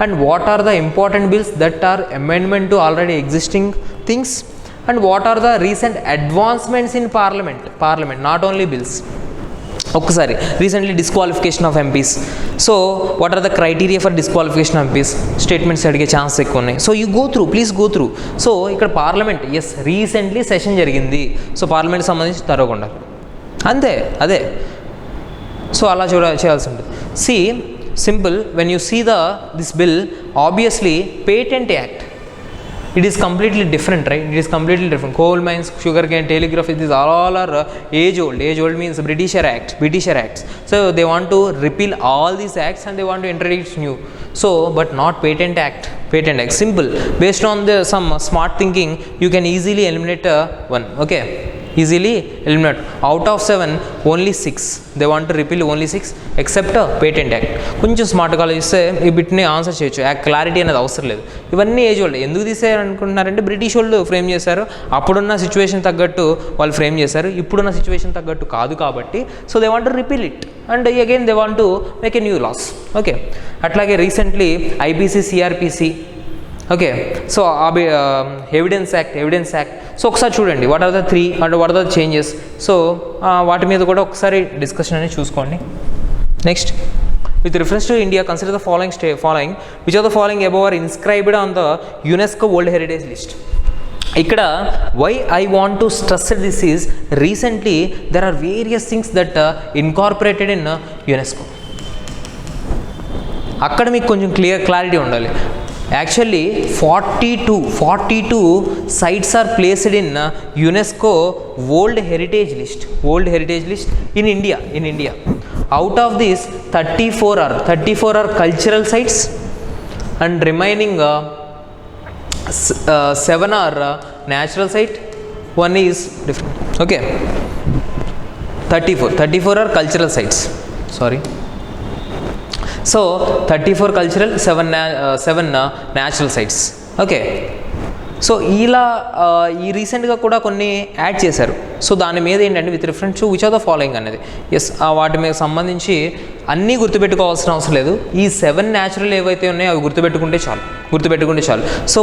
and what are the important bills that are amendment to already existing things and what are the recent advancements in parliament not only bills. ఒక్కసారి recently disqualification of MPs. So what are the criteria for disqualification of MPs statements అడిగే chance ఎక్కువ ఉన్నాయి. So you please go through. So ఇక్కడ parliament recently session జరిగింది, so పార్లమెంట్కి సంబంధించి తరగకుండా అదే సో అలా చేయాల్సి ఉంటుంది. See simple, when you see this bill, obviously patent act, it is completely different, right? It is completely different. Coal mines, sugarcane, telegraph, these all are age old means Britisher acts. So they want to repeal all these acts and they want to introduce new. So but not patent act. Simple, based on some smart thinking you can easily eliminate one. Okay, easily eliminate. Out of 7 only 6 they want to repeal, only 6 except patent act. కొంచెం స్మార్ట్గా ఆలోచిస్తే ఈ బిట్ని answer చేయొచ్చు. Clarity అనేది అవసరం లేదు. ఇవన్నీ age old. ఎందుకు తీసేయారు అనుకుంటున్నారంటే బ్రిటిష్ వాళ్ళు ఫ్రేమ్ చేశారు, అప్పుడున్న సిచ్యువేషన్ తగ్గట్టు వాళ్ళు ఫ్రేమ్ చేశారు, ఇప్పుడున్న సిచ్యువేషన్ తగ్గట్టు కాదు కాబట్టి so they want to repeal it and again they want to make a new laws. Okay, అట్లాగే recently IPC, CrPC, okay, so evidence act. So ఒకసారి చూడండి what are the 3 and what are the changes. So వాటి మీద కూడా ఒకసారి discussion అనేది చూసుకోండి. Next, with reference to India, consider the following which of the following above are inscribed on the UNESCO World Heritage List. ఇక్కడ why I want to stress this is recently there are various things that incorporated in UNESCO. అక్కడ మీకు కొంచెం clarity ఉండాలి. Actually 42 sites are placed in UNESCO World Heritage List in India. Out of these 34 are cultural sites and remaining 7 are natural site, one is different. Okay, 34 are cultural sites, sorry. So 34 cultural, 7 natural sites. Okay, so ఇలా ఈ రీసెంట్గా కూడా కొన్ని add చేశారు. So దాని మీద ఏంటంటే with reference to which are the following అనేది, ఎస్ వాటి మీద సంబంధించి అన్నీ గుర్తుపెట్టుకోవాల్సిన అవసరం లేదు. ఈ 7 న్యాచురల్ ఏవైతే ఉన్నాయో అవి గుర్తుపెట్టుకుంటే చాలు. So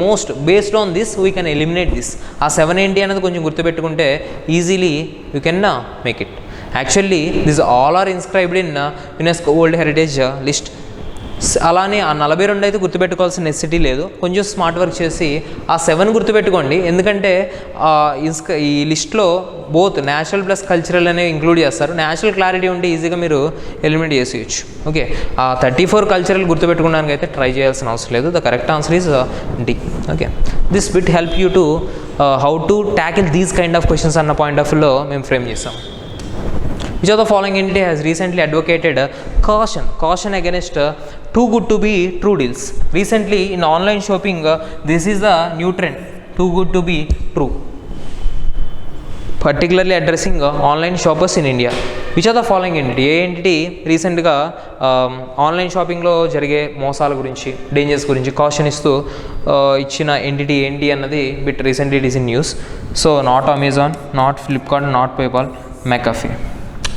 most based on this we can eliminate this. ఆ 7 ఏంటి అనేది కొంచెం గుర్తుపెట్టుకుంటే easily you can make it. Actually this all are inscribed in UNESCO world heritage list. అలానే ఆ 42 అయితే గుర్తుపెట్టుకోవాల్సిన నెసెసిటీ లేదు. కొంచెం స్మార్ట్ వర్క్ చేసి ఆ 7 గుర్తుపెట్టుకోండి. ఎందుకంటే ఈ లిస్ట్లో బోత్ న్యాచురల్ ప్లస్ కల్చరల్ అనేవి ఇంక్లూడ్ చేస్తారు. న్యాచురల్ క్లారిటీ ఉంటే ఈజీగా మీరు ఎలిమినేట్ చేసేయచ్చు. ఓకే, ఆ 34 కల్చరల్ గుర్తుపెట్టుకోవడానికి అయితే ట్రై చేయాల్సిన అవసరం లేదు. The correct answer is D. Okay, this will help you to how to tackle these kind of questions అన్న పాయింట్ ఆఫ్ వ్యూలో మేము ఫ్రేమ్ చేస్తాం. Which of the following entity has recently advocated caution against too good to be true deals? Recently in online shopping, this is the new trend, too good to be true, particularly addressing online shoppers in India. Which of the following entity? A entity రీసెంట్గా online షాపింగ్లో జరిగే మోసాల గురించి, dangers గురించి caution ఇస్తూ ఇచ్చిన entity ఏంటి అన్నది bit recently it is in news. So not Amazon, not Flipkart, not PayPal, McAfee.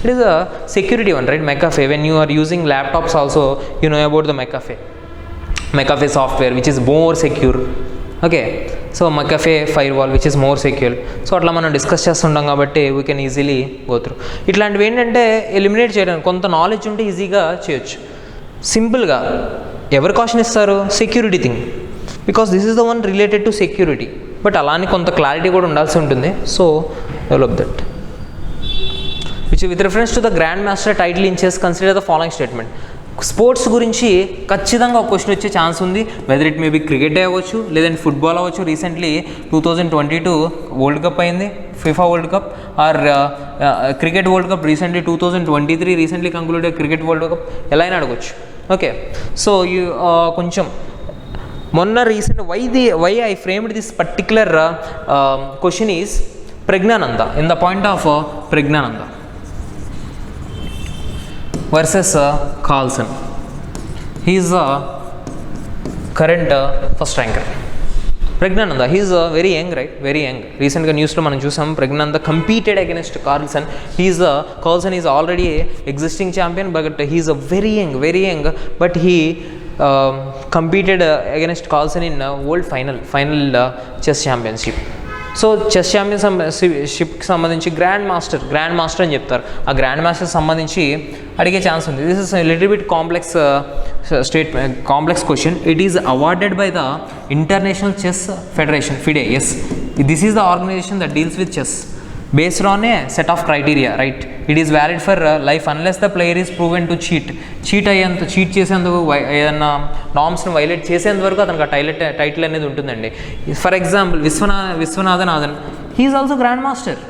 It is a security one, right? McAfee. When you are using laptops also, you know about the McAfee software, which is more secure. Okay, so McAfee firewall, which is more secure. So అట్లా మనం discuss చేస్తుంటాం కాబట్టి we can easily go through. ఇట్లాంటివి ఏంటంటే eliminate చేయడానికి కొంత knowledge ఉంటే ఈజీగా చేయొచ్చు. సింపుల్గా ఎవరు కాషన్ ఇస్తారు? Security thing, because this is the one related to security. But అలానే కొంత క్లారిటీ కూడా ఉండాల్సి ఉంటుంది. So develop that. Which with reference to the Grand Master title in chess, consider the following statement. Sports గురించి ఖచ్చితంగా ఒక question వచ్చే chance ఉంది. Whether it may be cricket అవ్వచ్చు, లేదంటే ఫుట్బాల్ అవ్వచ్చు. రీసెంట్లీ 2022 వరల్డ్ కప్ అయింది, FIFA world cup, or cricket world cup recently 2023 recently concluded cricket world cup, ఎలా అయినా అడగవచ్చు. ఓకే, సో యూ కొంచెం మొన్న recent why I framed this particular question is Praggnanandhaa, in the point of Praggnanandhaa versus Carlsen. He is a current first ranker. Pragnananda, he is very young, right? Very young. Recently న్యూస్లో మనం చూసాం Pragnananda competed against Carlsen. Carlsen is already a existing champion, but he is a very young, but he competed against Carlsen in world final chess championship. So chess ఛాంపియన్షిప్కి సంబంధించి grand master అని చెప్తారు. ఆ grand master సంబంధించి అడిగే chance ఉంది. This is little bit complex question. It is awarded by the international chess federation, FIDE. Yes, this is the organisation that deals with chess based on a set of criteria, right? It is valid for life unless the player is proven to cheat చేసేందుకు ఏదన్నా నామ్స్ని violate చేసేంత వరకు అతనికి ఆ title అనేది ఉంటుందండి. For example Viswanathan ఆదన్, he is also grand master.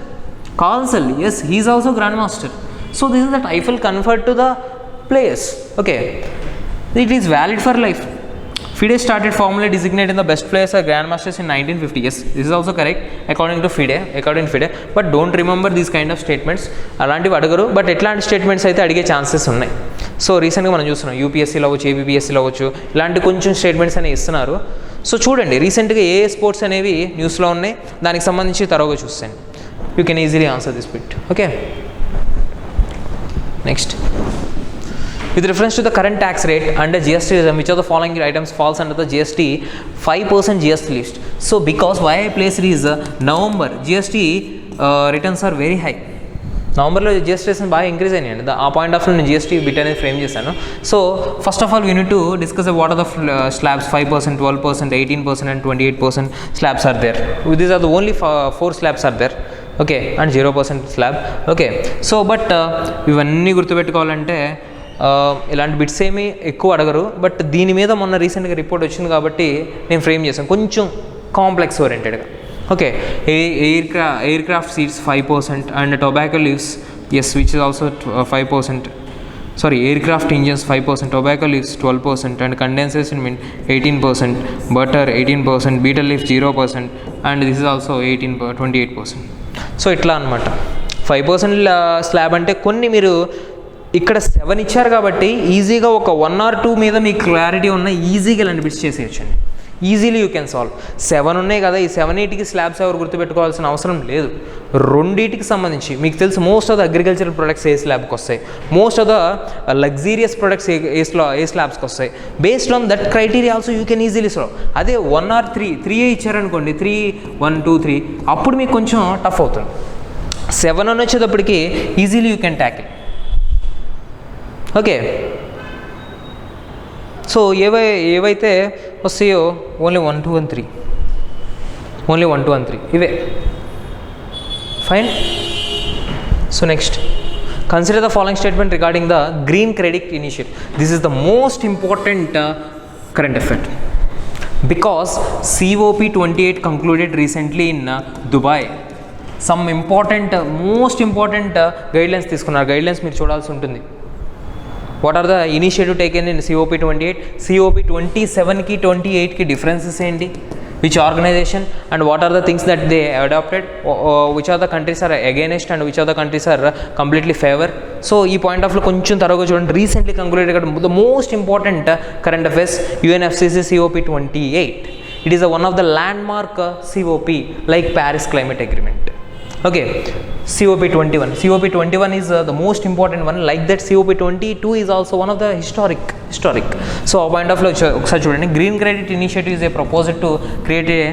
Carlsen, yes, he is also grand master. So this is the title conferred to the players. Okay, it is valid for life. FIDE started formally designating the best players as grandmasters in 1950. Yes, this is also correct according to FIDE. But don't remember these kind of statements. అలాంటివి అడగరు, but ఎట్లాంటి statements అయితే అడిగే chances ఉన్నాయి. So రీసెంట్గా మనం చూస్తున్నాం UPSCలో అవ్వచ్చు, APPSCలో అవ్వచ్చు, ఇలాంటి కొంచెం స్టేట్మెంట్స్ అనేవి ఇస్తున్నారు. సో చూడండి రీసెంట్గా ఏ స్పోర్ట్స్ అనేవి న్యూస్లో ఉన్నాయి, దానికి సంబంధించి తరువుగా చూస్తాను. You can easily answer this bit. Okay, next. With reference to the current tax rate under GST regime, which of the following items falls under the GST 5% GST list? So because why I placed is November GST returns are very high. నవంబర్లో GST ration బాగా increase అయినాయండి. ఆ point of నేను GST bit అనేది frame చేశాను. So first of all we need to discuss what are the slabs. 5%, 12%, 18% and 28% slabs are there. These are the only 4 slabs are there. Okay, and 0% slab. Okay, so but ఇవన్నీ గుర్తుపెట్టుకోవాలంటే ఇలాంటి bits ఏమీ ఎక్కువ అడగరు. But దీని మీద మొన్న రీసెంట్గా report వచ్చింది కాబట్టి నేను ఫ్రేమ్ చేశాను కొంచెం కాంప్లెక్స్ ఓరియంటెడ్గా. Okay, aircraft seeds 5% and tobacco leaves, yes, which is also 5%. Sorry, aircraft engines 5%, tobacco leaves 12% and condensation milk 18%, butter 18%, betel leaf 0% and this is also 28%. So ఇట్లా అనమాట. 5% slab అంటే కొన్ని మీరు ఇక్కడ 7 ఇచ్చారు కాబట్టి ఈజీగా ఒక 1 or 2 మీద మీకు క్లారిటీ ఉన్న ఈజీగా ఇలాంటి బిట్స్ చేసేయచ్చండి. Easily you can solve. 7 ఉన్నాయి కదా, ఈ 7-8కి స్లాబ్స్ ఎవరు గుర్తుపెట్టుకోవాల్సిన అవసరం లేదు. రెండింటికి సంబంధించి మీకు తెలుసు most of the agricultural products ఏ స్లాబ్కి వస్తాయి, most of the luxurious products ఏ స్లాబ్స్కి వస్తాయి. Based on that criteria also you can easily solve. అదే 1 or 3 ఇచ్చారనుకోండి, 3 1 2 3 అప్పుడు మీకు కొంచెం టఫ్ అవుతుంది. 7 అని వచ్చేటప్పటికి easily you can tackle. Okay, so ఏవైతే వస్తాయో ఓన్లీ 1 2 and 3, ఓన్లీ 1 2 and 3 ఇవే. Fine. So next, consider the following statement regarding the green credit initiative. This is the most important current affair because COP28 concluded recently in Dubai. Some important most important guidelines తీసుకున్నారు. Guidelines మీరు చూడాల్సి ఉంటుంది. What are the initiative taken in COP28? COP27కి 28కి differences ఏంటి? Which organization and what are the things that they adopted? Which are the countries are against and which are the countries are completely favour? So ఈ point of లో కొంచెం తరగా చూడండి. Recently concluded the most important current affairs UNFCCC COP28. It is one of the landmark COP like Paris Climate Agreement. Okay, COP21 is the most important one. Like that, COP22 is also one of the historic. So a point of ఒకసారి చూడండి. Green credit initiative is a proposal to create a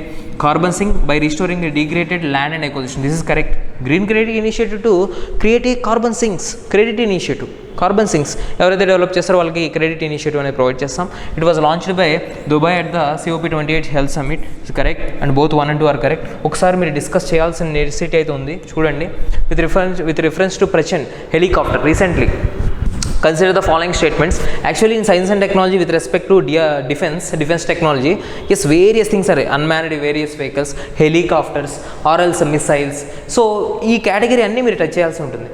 carbon sink by restoring the degraded land and ecosystem. This is correct. Green credit initiative to create a carbon sinks credit initiative. Carbon sinks ఎవరైతే develop చేస్తారో వాళ్ళకి credit initiative అనేది provide చేస్తాం. It was launched by Dubai at the COP28 health summit. Is correct and both 1 and 2 are correct. ఒకసారి మీరు discuss చేయాల్సిన necessity అయితే ఉంది, చూడండి. With reference to Prachand helicopter recently. Consider the following statements. Actually, in science and technology, with respect to defense technology, yes, various things are unmanned various vehicles, helicopters, or else missiles. So, ఈ category అన్నీ మీరు touch చేయాల్సి ఉంటుంది.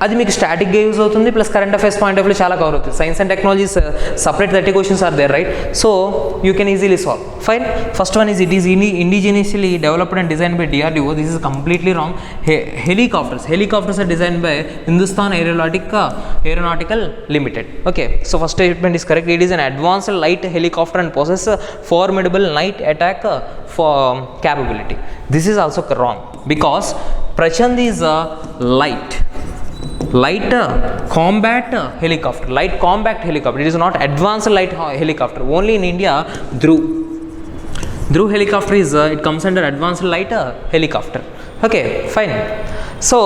అది మీకు స్టాటిక్గా use అవుతుంది, plus current affairs point of view చాలా కవర్ అవుతుంది. Science and technologies separate 30 questions are there, right? So you can easily solve. Fine. First one is it is indigenously developed and design by DRDO. This is completely wrong. Helicopters are design by Hindustan aeronautical limited. Okay, so first statement is correct. It is an advanced light helicopter and possess formidable night attack capability. This is also wrong because Prachand is a light combat helicopter. Light combat helicopter. It is not advanced light helicopter. Only in India, Dhruv helicopter is it comes under advanced light helicopter. Okay, fine. So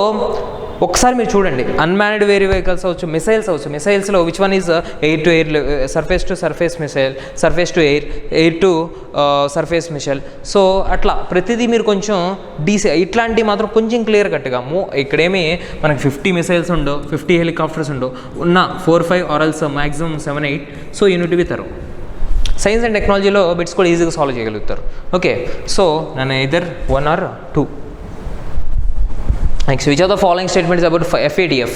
ఒకసారి మీరు చూడండి. Unmanned vehicles అవచ్చు, missiles అవచ్చు. మిసైల్స్లో which one is air to air, surface to surface missile, surface to air to surface missile. So అట్లా ప్రతిదీ మీరు కొంచెం ఇట్లాంటివి మాత్రం కొంచెం క్లియర్ కట్గా ఇక్కడేమి మనకి 50 మిసైల్స్ ఉండవు, 50 హెలికాప్టర్స్ ఉండవు, ఉన్న 4-5 or else maximum 7-8. So you need to be thorough. Science and టెక్నాలజీలో బిట్స్ కూడా ఈజీగా సాల్వ్ చేయగలుగుతారు. ఓకే, సో నన్ను either 1 or 2. Next, which of the following statements about FATF?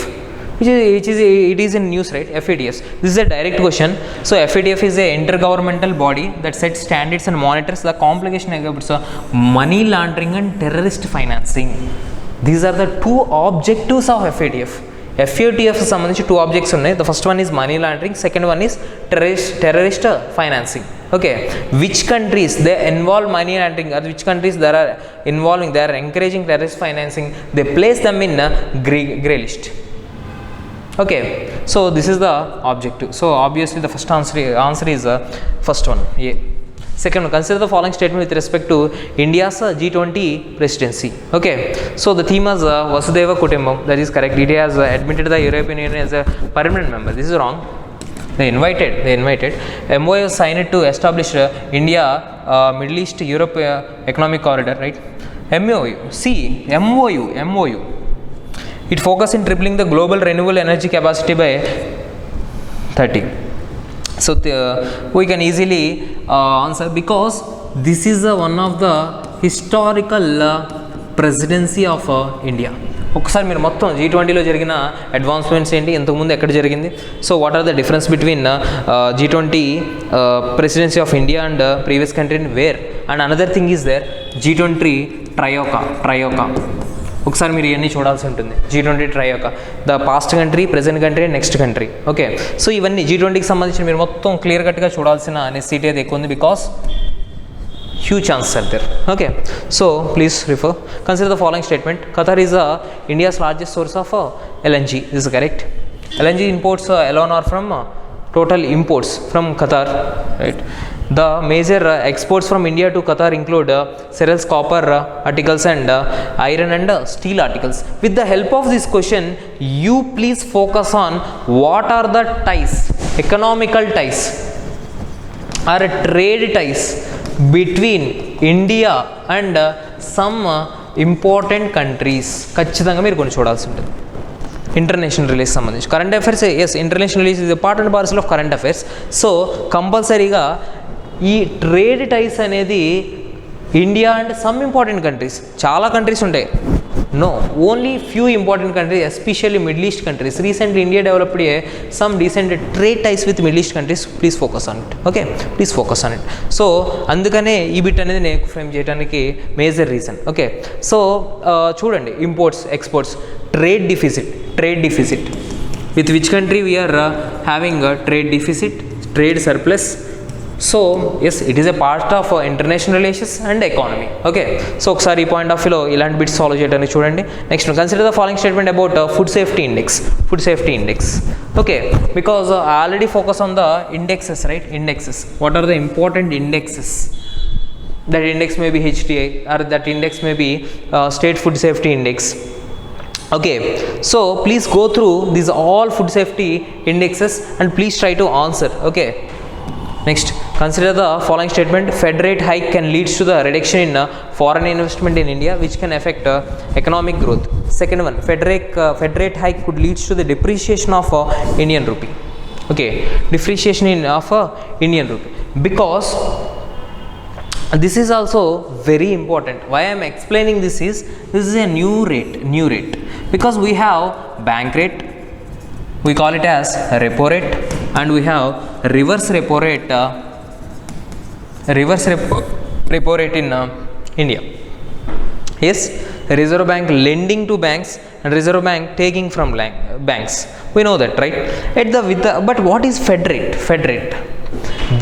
It is in news, right? FATF. This is a direct question. So FATF is a intergovernmental body that sets standards and monitors the complication against money laundering and terrorist financing. These are the two objectives of FATF. FATF సంబంధించి 2 objects ఉన్నాయి. The first one is money laundering, second one is terrorist financing. Okay, which countries they involve money laundering, or which countries they are encouraging terrorist financing, they place them in a grey list. Okay, so this is the objective. So obviously the first answer is first one, A. Second one, consider the following statement with respect to India's G20 presidency. Okay, so the theme is Vasudhaiva Kutumbakam. That is correct. India has admitted the European Union as a permanent member. This is wrong. They invited. MOU signed to establish India Middle East Europe Economic Corridor, right? MOU. It focuses in tripling the global renewable energy capacity by 30. So we can easily answer because this is one of the historical presidency of India. ఒకసారి మీరు మొత్తం G20లో జరిగిన advancements ఏంటి, ఇంతకుముందు ఎక్కడ జరిగింది, so what are the difference between G20 presidency of India and previous country where, and another thing is there G20 troika. ఒకసారి మీరు ఇవన్నీ చూడాల్సి ఉంటుంది G20 ట్రై యొక్క the past country, present country, next country. Okay, so ఇవన్నీ G20కి సంబంధించి మీరు మొత్తం క్లియర్ కట్గా చూడాల్సిన నెసెసిటీ అయితే ఎక్కువ ఉంది, because huge chances are there. Okay, so please refer. Consider the following statement. Qatar is India's largest source of LNG. This is correct. LNG imports alone are from total imports from Qatar, right? The major exports from India to Qatar include cereals, copper articles, and iron and steel articles. With the help of this question, you please focus on what are the ties, economical ties or trade ties between India and some important countries. ఖచ్చితంగా మీరు కొన్ని చూడాల్సి ఉంటుంది international relations సంబంధించి. Current affairs, yes, international relations is part and parcel of current affairs. So కంపల్సరీగా ఈ trade ties అనేది India and some important countries, చాలా కంట్రీస్ ఉంటాయి, no, only few important countries, especially middle east countries. Recently India developed some decent trade ties with middle east countries. Please focus on it. Okay, please focus on it. So అందుకనే ఈ bit అనేది నేను frame చేయడానికి major reason. Okay, so చూడండి, imports, exports, trade deficit with which country we are having a trade deficit, trade surplus. So yes, it is a part of international relations and economy. Okay, so ఒకసారి ఈ point of వ్యూలో ఇలాంటి bits solve చేయడానికి చూడండి. Next, consider the following statement about food safety index. Okay, because I already focus on the indexes, right? Indexes, what are the important indexes? That index may be HTI, or that index may be state food safety index. Okay, so please go through these all food safety indexes and please try to answer. Okay, next, consider the following statement. Fed rate hike can lead to the reduction in foreign investment in India, which can affect economic growth. Second one, Fed rate hike could lead to the depreciation of Indian rupee. Okay, depreciation of Indian rupee, because this is also very important. Why I am explaining this is a new rate, because we have bank rate, we call it as repo rate, and we have reverse repo rate in India. Yes, Reserve Bank lending to banks and Reserve Bank taking from banks. We know that, right? But what is Fed rate?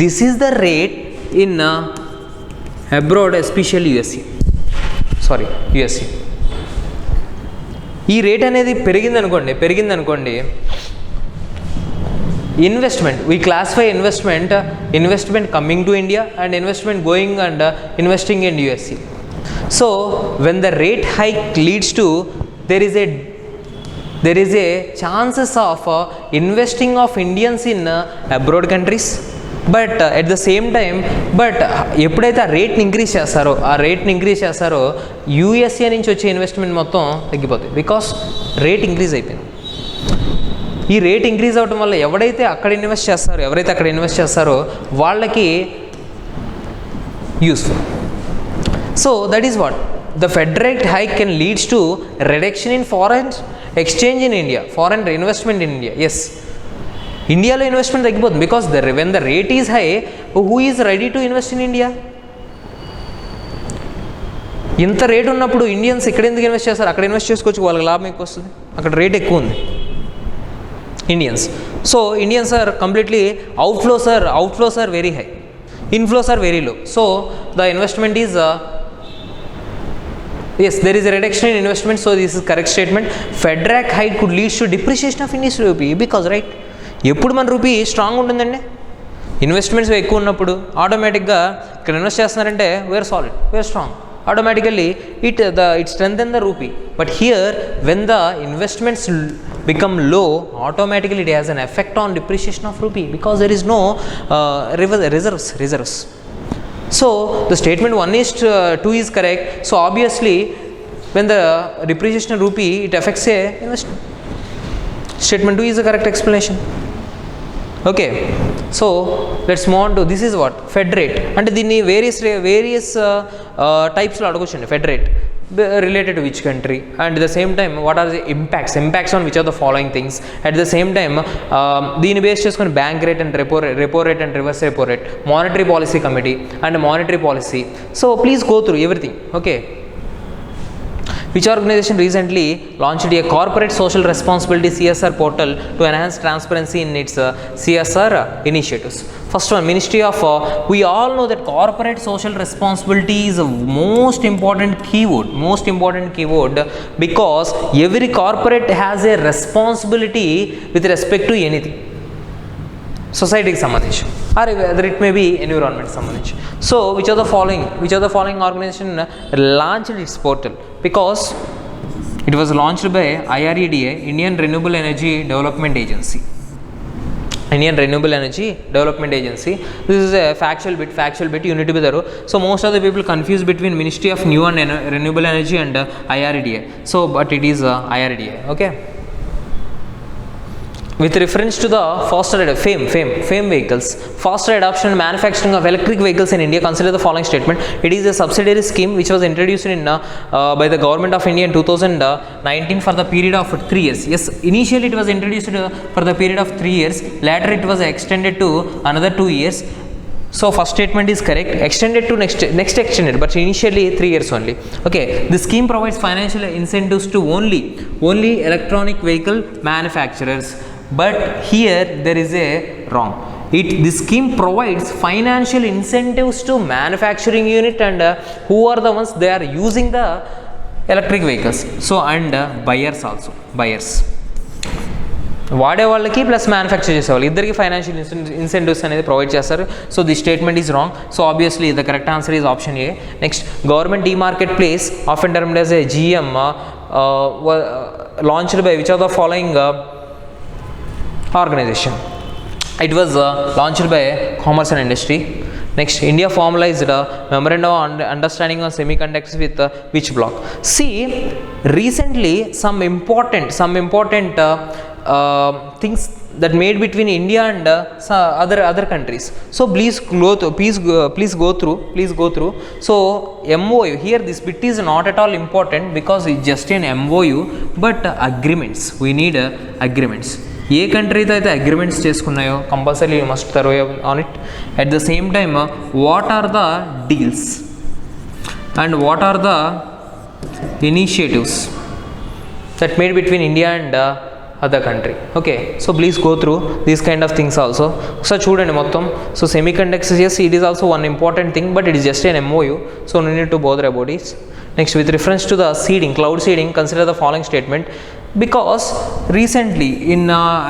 This is the rate in abroad, especially USA. ఈ rate అనేది పెరిగిందనుకోండి, investment, we classify investment coming to India and investment going and investing in USA. So when the rate hike leads to there is a chances of investing of Indians in abroad countries. But at the same time, ఎప్పుడైతే ఆ రేట్ని increase చేస్తారో USA నుంచి వచ్చే investment మొత్తం తగ్గిపోతుంది, because rate increase అయిపోయింది. ఈ rate increase అవ్వడం వల్ల ఎవరైతే అక్కడ ఇన్వెస్ట్ చేస్తారో వాళ్ళకి useful. So that is what the fed rate hike can leads to reduction in foreign exchange in India, foreign investment in India. Yes, ఇండియాలో ఇన్వెస్ట్మెంట్ తగ్గిపోతుంది, because when the rate is high, who is ready to invest in India? ఇంత rate ఉన్నప్పుడు Indians ఇక్కడ ఎందుకు invest చేస్తారు? అక్కడ invest చేసుకోవచ్చు, వాళ్ళకి లాభం ఎక్కువ వస్తుంది, అక్కడ రేట్ ఎక్కువ ఉంది Indians. So Indians are completely outflows are very high, inflows are very low. So the investment is yes, there is a reduction in investment. So this is correct statement. Fed rate hike could lead to depreciation of India's rupee, because right, ఎప్పుడు మన rupee strong ఉంటుందండి, investments ఎక్కువ ఉన్నప్పుడు ఆటోమేటిక్గా ఇక్కడ ఇన్వెస్ట్ చేస్తున్నారంటే very solid, very strong, automatically it strengthen the rupee. But here when the investments become low, automatically it has an effect on depreciation of rupee, because there is no reserves. So the statement 1 is 2 is correct. So obviously when the depreciation of rupee, it affects a investment. Statement 2 is the correct explanation. Okay, so let's move on to this is what Fed rate. And దీన్ని various types లో అడగొచ్చండి. Fed rate related to which country, and at the same time what are the impacts on which of the following things. At the same time దీన్ని base చేసుకొని bank rate and repo rate and reverse repo rate, monetary policy committee and monetary policy. So please go through everything. Okay, Which organization recently launched a corporate social responsibility CSR portal to enhance transparency in its CSR initiatives? First one, Ministry of we all know that corporate social responsibility is a most important keyword because every corporate has a responsibility with respect to anything. Society సంబంధించి or whether it may be environment సంబంధించి. So which of the following organization launched its portal? Because it was launched by IREDA, Indian Renewable Energy Development Agency. This is a factual bit, you need to be there. So most of the people confuse between Ministry of New and Renewable Energy and IREDA. So but it is IREDA. Okay. With reference to the FAME vehicles, faster adoption and manufacturing of electric vehicles in India, consider the following statement. It is a subsidiary scheme which was introduced by the Government of India in 2019 for the period of 3 years. Yes, initially it was introduced for the period of 3 years. Later it was extended to another 2 years. So first statement is correct. Extended to next extended, but initially 3 years only. Okay, the scheme provides financial incentives to only electronic vehicle manufacturers. But here there is a wrong. This scheme provides financial incentives to manufacturing unit and who are the ones they are using the electric vehicles. So and buyers also. వాడే వాళ్ళకి plus manufacture చేసేవాళ్ళు ఇద్దరికి financial incentives అనేది provide చేస్తారు. So this statement is wrong. So obviously the correct answer is option A. Next, government e marketplace often termed as a GM launched by which of the following organization? It was launched by Commerce and Industry. Next, India formalized a memorandum on understanding on semiconductors with which bloc? See, recently some important things that made between India and other countries. So please go through. So MOU here, this bit is not at all important because it's just an MOU, but agreements. We need agreements. ఏ కంట్రీతో అయితే agreements చేసుకున్నాయో compulsory you must thorough on it. At the same time what are the deals and what are the initiatives that made between India and other country. Okay, so please go through these kind of things also. So చూడండి మొత్తం. So semiconductors, yes, it is also one important thing, but it is just an MOU, so no need to bother about it. Next, with reference to the seeding, cloud seeding, consider the following statement. Because recently in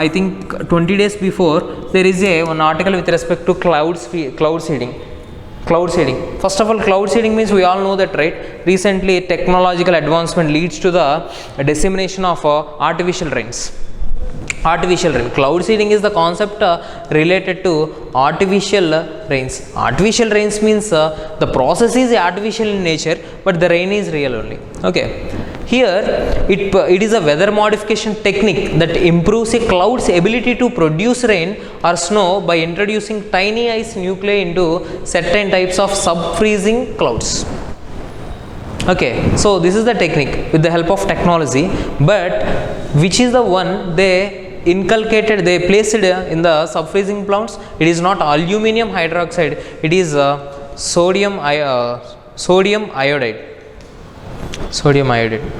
I think 20 days before there is one article with respect to cloud seeding. First of all, cloud seeding means we all know that, right? Recently technological advancement leads to the dissemination of artificial rains. Cloud seeding is the concept related to artificial rains. Artificial rains means the process is artificial in nature, but the rain is real only. Okay, here it is a weather modification technique that improves a cloud's ability to produce rain or snow by introducing tiny ice nuclei into certain types of sub-freezing clouds. Okay, so this is the technique with the help of technology, but which is the one they placed in the sub-freezing clouds? It is not aluminum hydroxide, it is sodium iodide.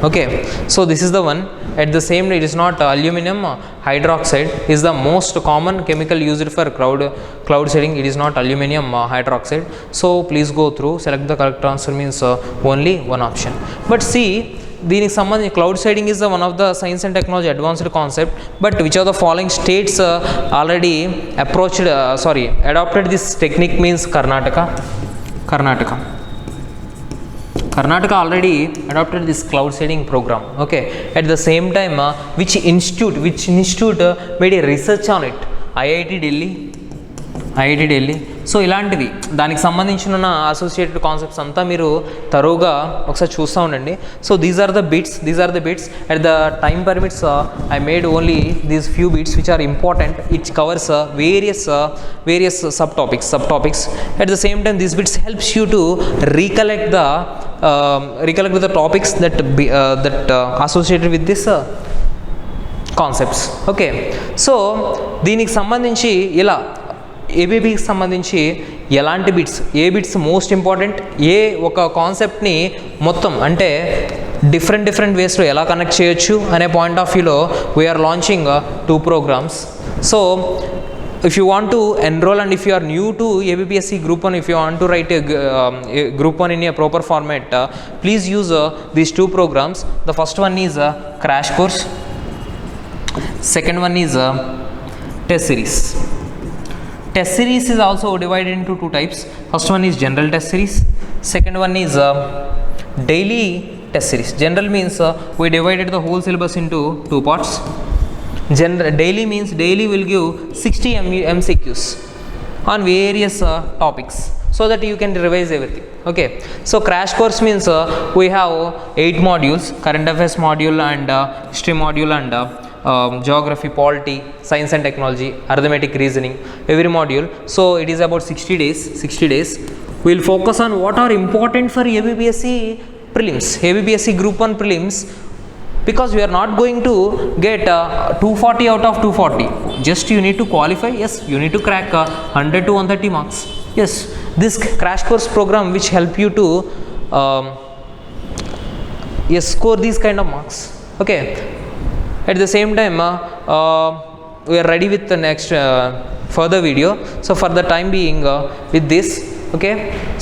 Okay, so this is the one. At the same time, it is not aluminum hydroxide is the most common chemical used for cloud seeding. It is not aluminum hydroxide. So please go through, select the correct answer means only one option. But see, దీనికి సంబంధించి cloud seeding is one of the science and technology advanced concept, but which are the following states already adopted this technique means Karnataka already adopted this cloud seeding program. Okay, at the same time which institute made a research on it? IIT Delhi. So ఇలాంటివి దానికి సంబంధించిన associated concepts అంతా మీరు తరోగా ఒకసారి చూస్తూ ఉండండి. So these are the bits at the time permits I made only these few bits which are important. It covers various sub topics. At the same time these bits helps you to recollect the topics that associated with this concepts. Okay, so దీనికి సంబంధించి ఇలా ఏబీపీకి సంబంధించి ఎలాంటి bits, ఏ bits most important, ఏ ఒక కాన్సెప్ట్ని మొత్తం అంటే different వేస్లో ఎలా కనెక్ట్ చేయొచ్చు అనే పాయింట్ ఆఫ్ వ్యూలో we are launching 2 programs. So if you want to enroll and if you are new to ABPSC Group 1, if you want to write a Group 1 in a proper format, please use these 2 programs. The first one is Crash Course, second one is Test Series. Test Series is also divided into 2 types. First one is General Test Series, second one is Daily Test Series. General means we divided the whole syllabus into 2 parts. Daily means daily will give 60 MCQs on various topics so that you can revise everything. Okay, so Crash Course means we have 8 modules: current affairs module and history module and geography, polity, science and technology, arithmetic, reasoning, every module. So it is about 60 days. We will focus on what are important for ABPSC prelims, ABPSC Group 1 prelims, because we are not going to get 240 out of 240. Just you need to qualify. Yes, you need to crack 100 to 130 marks. Yes, this Crash Course program which help you to yes, score these kind of marks. Okay, at the same time we are ready with the next further video. So for the time being with this, okay,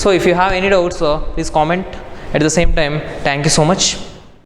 so if you have any doubts please comment. At the same time, thank you so much.